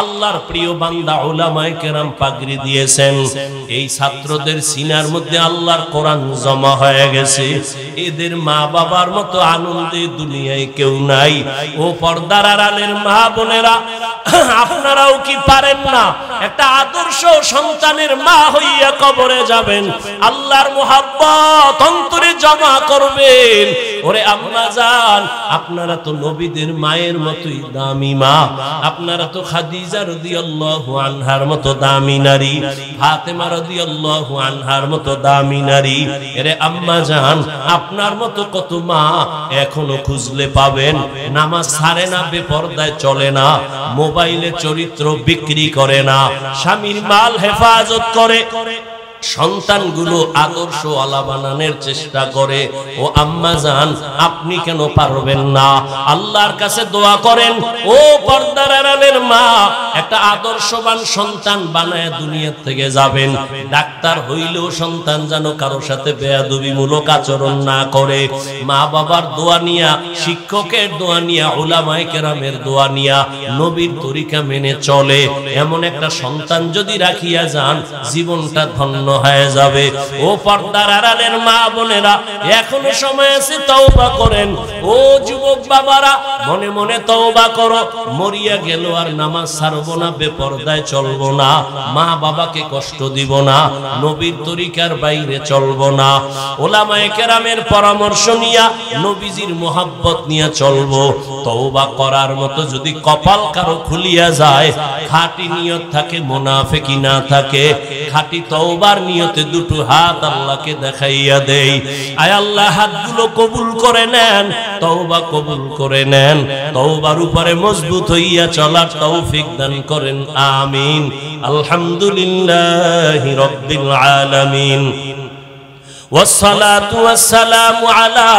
আল্লাহর প্রিয় বান্দা উলামায়ে কেরাম পাগড়ি দিয়েছেন। এই ছাত্রদের সিনার মধ্যে আল্লাহর কোরআন জমা হয়ে গেছে। এদের মা বাবার মতো আনন্দে দুনিয়ায় কেউ নাই। ও পর্দার আড়ালের মা বোনেরা, আপনারাও কি পারেন না একটা আদর্শ সন্তানের মা হইয়া কবরে যাবেন, আল্লাহর মুহাব্বত অন্তরে জমা করবেন? ওরে আম্মা জান, আপনারা তো নবীদের মায়ের মতোই দামি মা। আপনারা তো খাদিজা রাদিয়াল্লাহু আনহার মতো দামি নারী, ফাতেমা রাদিয়াল্লাহু আনহার মতো দামি নারী। এরে আম্মা জান, আপনার মতো কত মা এখনো খুঁজলে পাবেন। নামাজ ছাড়ে না, বেপরদায় চলে না, মোবাইলে চরিত্র বিক্রি করে না, স্বামীর মাল হেফাজত করে, সন্তানগুলো আদর্শ আলা বানানোর চেষ্টা করে। ও আম্মা জান, আপনি কেন পারবেন না? আল্লাহর কাছে দোয়া করেন। ও পর্দার আড়ালের মা, একটা আদর্শবান সন্তান বানায় দুনিয়া থেকে যাবেন। ডাক্তার হইলেও সন্তান যেন কারো সাথে বেয়াদবিমূলক আচরণ না করে। মা বাবার দোয়া নিয়া, শিক্ষকের দোয়া নিয়া, উলামায়ে কেরামের দোয়া নিয়া, নবীর তরিকা মেনে চলে, এমন একটা সন্তান যদি রাখিয়া যান, জীবনটা ধন্য হয়ে যাবে। ও পর্দার আড়ালের মা বোনেরা, এখনো সময় আছে, তওবা করেন। ও যুবক বাবারা, মনে মনে তওবা করো। মরিয়া গেল আর নামাজ ছাড়বো না, বেপরদায় চলবো না, মা বাবাকে কষ্ট দিব না, নবীর তরিকার বাইরে চলবো না, উলামায়ে কেরামের পরামর্শ নিয়া, নবীজির মোহাব্বত নিয়ে চলবো। তওবা করার মতো যদি কপাল কারো খুলিয়া যায়, খাঁটি নিয়ত থাকে, মুনাফিকি না থাকে, খাঁটি তওবার নিয়তে দুটো হাত আল্লাহকে দেখাইয়া দেই। আয় আল্লাহ, হাতগুলো কবুল করে নেন, তওবা কবুল করে নেন, তওবার উপরে মজবুত হইয়া চলার তৌফিক দান করেন। আমিন। আলহামদুলিল্লাহি রাব্বিল আলামিন। والصلاة والسلام على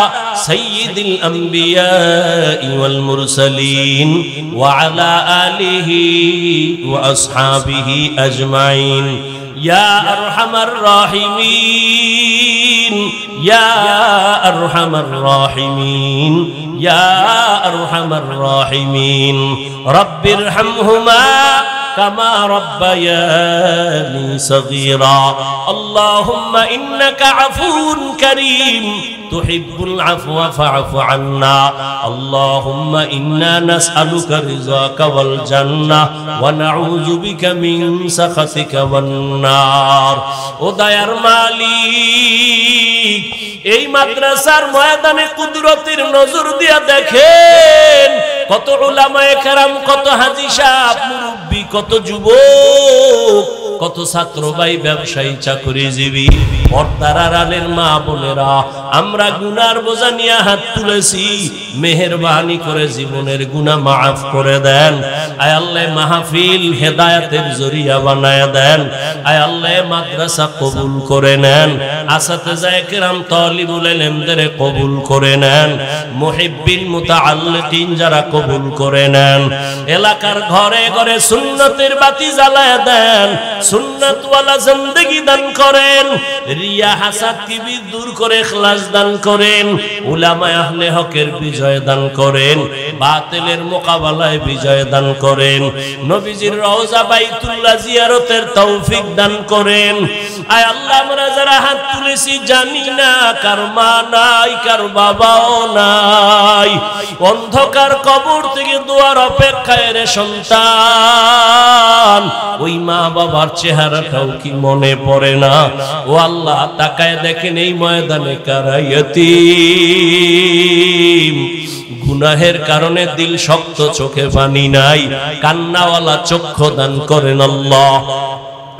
سيد الأنبياء والمرسلين وعلى آله وأصحابه أجمعين يا أرحم الراحمين يا أرحم الراحمين يا أرحم الراحمين رب ارحمهما كما ربياني صغيرا اللهم إنك عفو كريم تحب العفو فاعف عنا اللهم إنا نسألك رضاك والجنة ونعوذ بك من سخطك والنار ودير مالك এই মাদ্রাসার ময়দানে কুদরতের নজর দিয়া দেখেন কত উলামায়ে কেরাম, কত হাজী সাহেব, মুরব্বি, কত যুবক কত ছাত্র ভাই ব্যবসায়ী চাকরিজীবী পর্দার আড়ালের মা বোনেরা আমরা গুনার বোঝা নিয়ে হাত তুলেছি মেহেরবানি করে জীবনের গুনাহ মাফ করে দেন আয় আল্লাহ মাহফিল হেদায়েতের জরিয়া বানায়া দেন আয় আল্লাহ মাদ্রাসা কবুল করে নেন আসাতিজা কিরাম তালিবুল ইলমদের কবুল করে নেন মুহিব্বিন মুতাআল্লিকিন যারা কবুল করে নেন এলাকার ঘরে ঘরে সুন্নতের বাতি জ্বালায়া দেন সুন্নাতওয়ালা জিন্দেগি দান করেন রিয়া হাসাদ কিবির দূর করে ইখলাস দান করেন উলামায়ে আহলে হকের বিজয় দান করেন বাতিলের মোকাবেলায় বিজয় দান করেন নবীজির রওজা বাইতুল্লাহ জিয়ারতের তৌফিক দান করেন আয় আল্লাহ আমরা যারা হাত তুলেছি জানি না কার মা নাই কার বাবাও নাই অন্ধকার কবর থেকে দুয়ার অপেক্ষায় রে সন্তান ওই মা বাবার চেহারাটাও কি মনে পড়ে না ও আল্লাহ তাকায় দেখেন এই ময়দানে কারা ইয়তীম গুনাহের কারণে দিল শক্ত চোখে পানি নাই কান্নাওয়ালা চক্ষু দান করেন আল্লাহ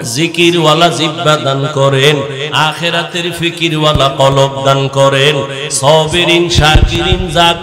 জিকির ওয়ালা জিহ্বা দান করেন আখিরাতের ফিকির ওয়ালা কলব দান করেন সাবিরিন শাকিরিন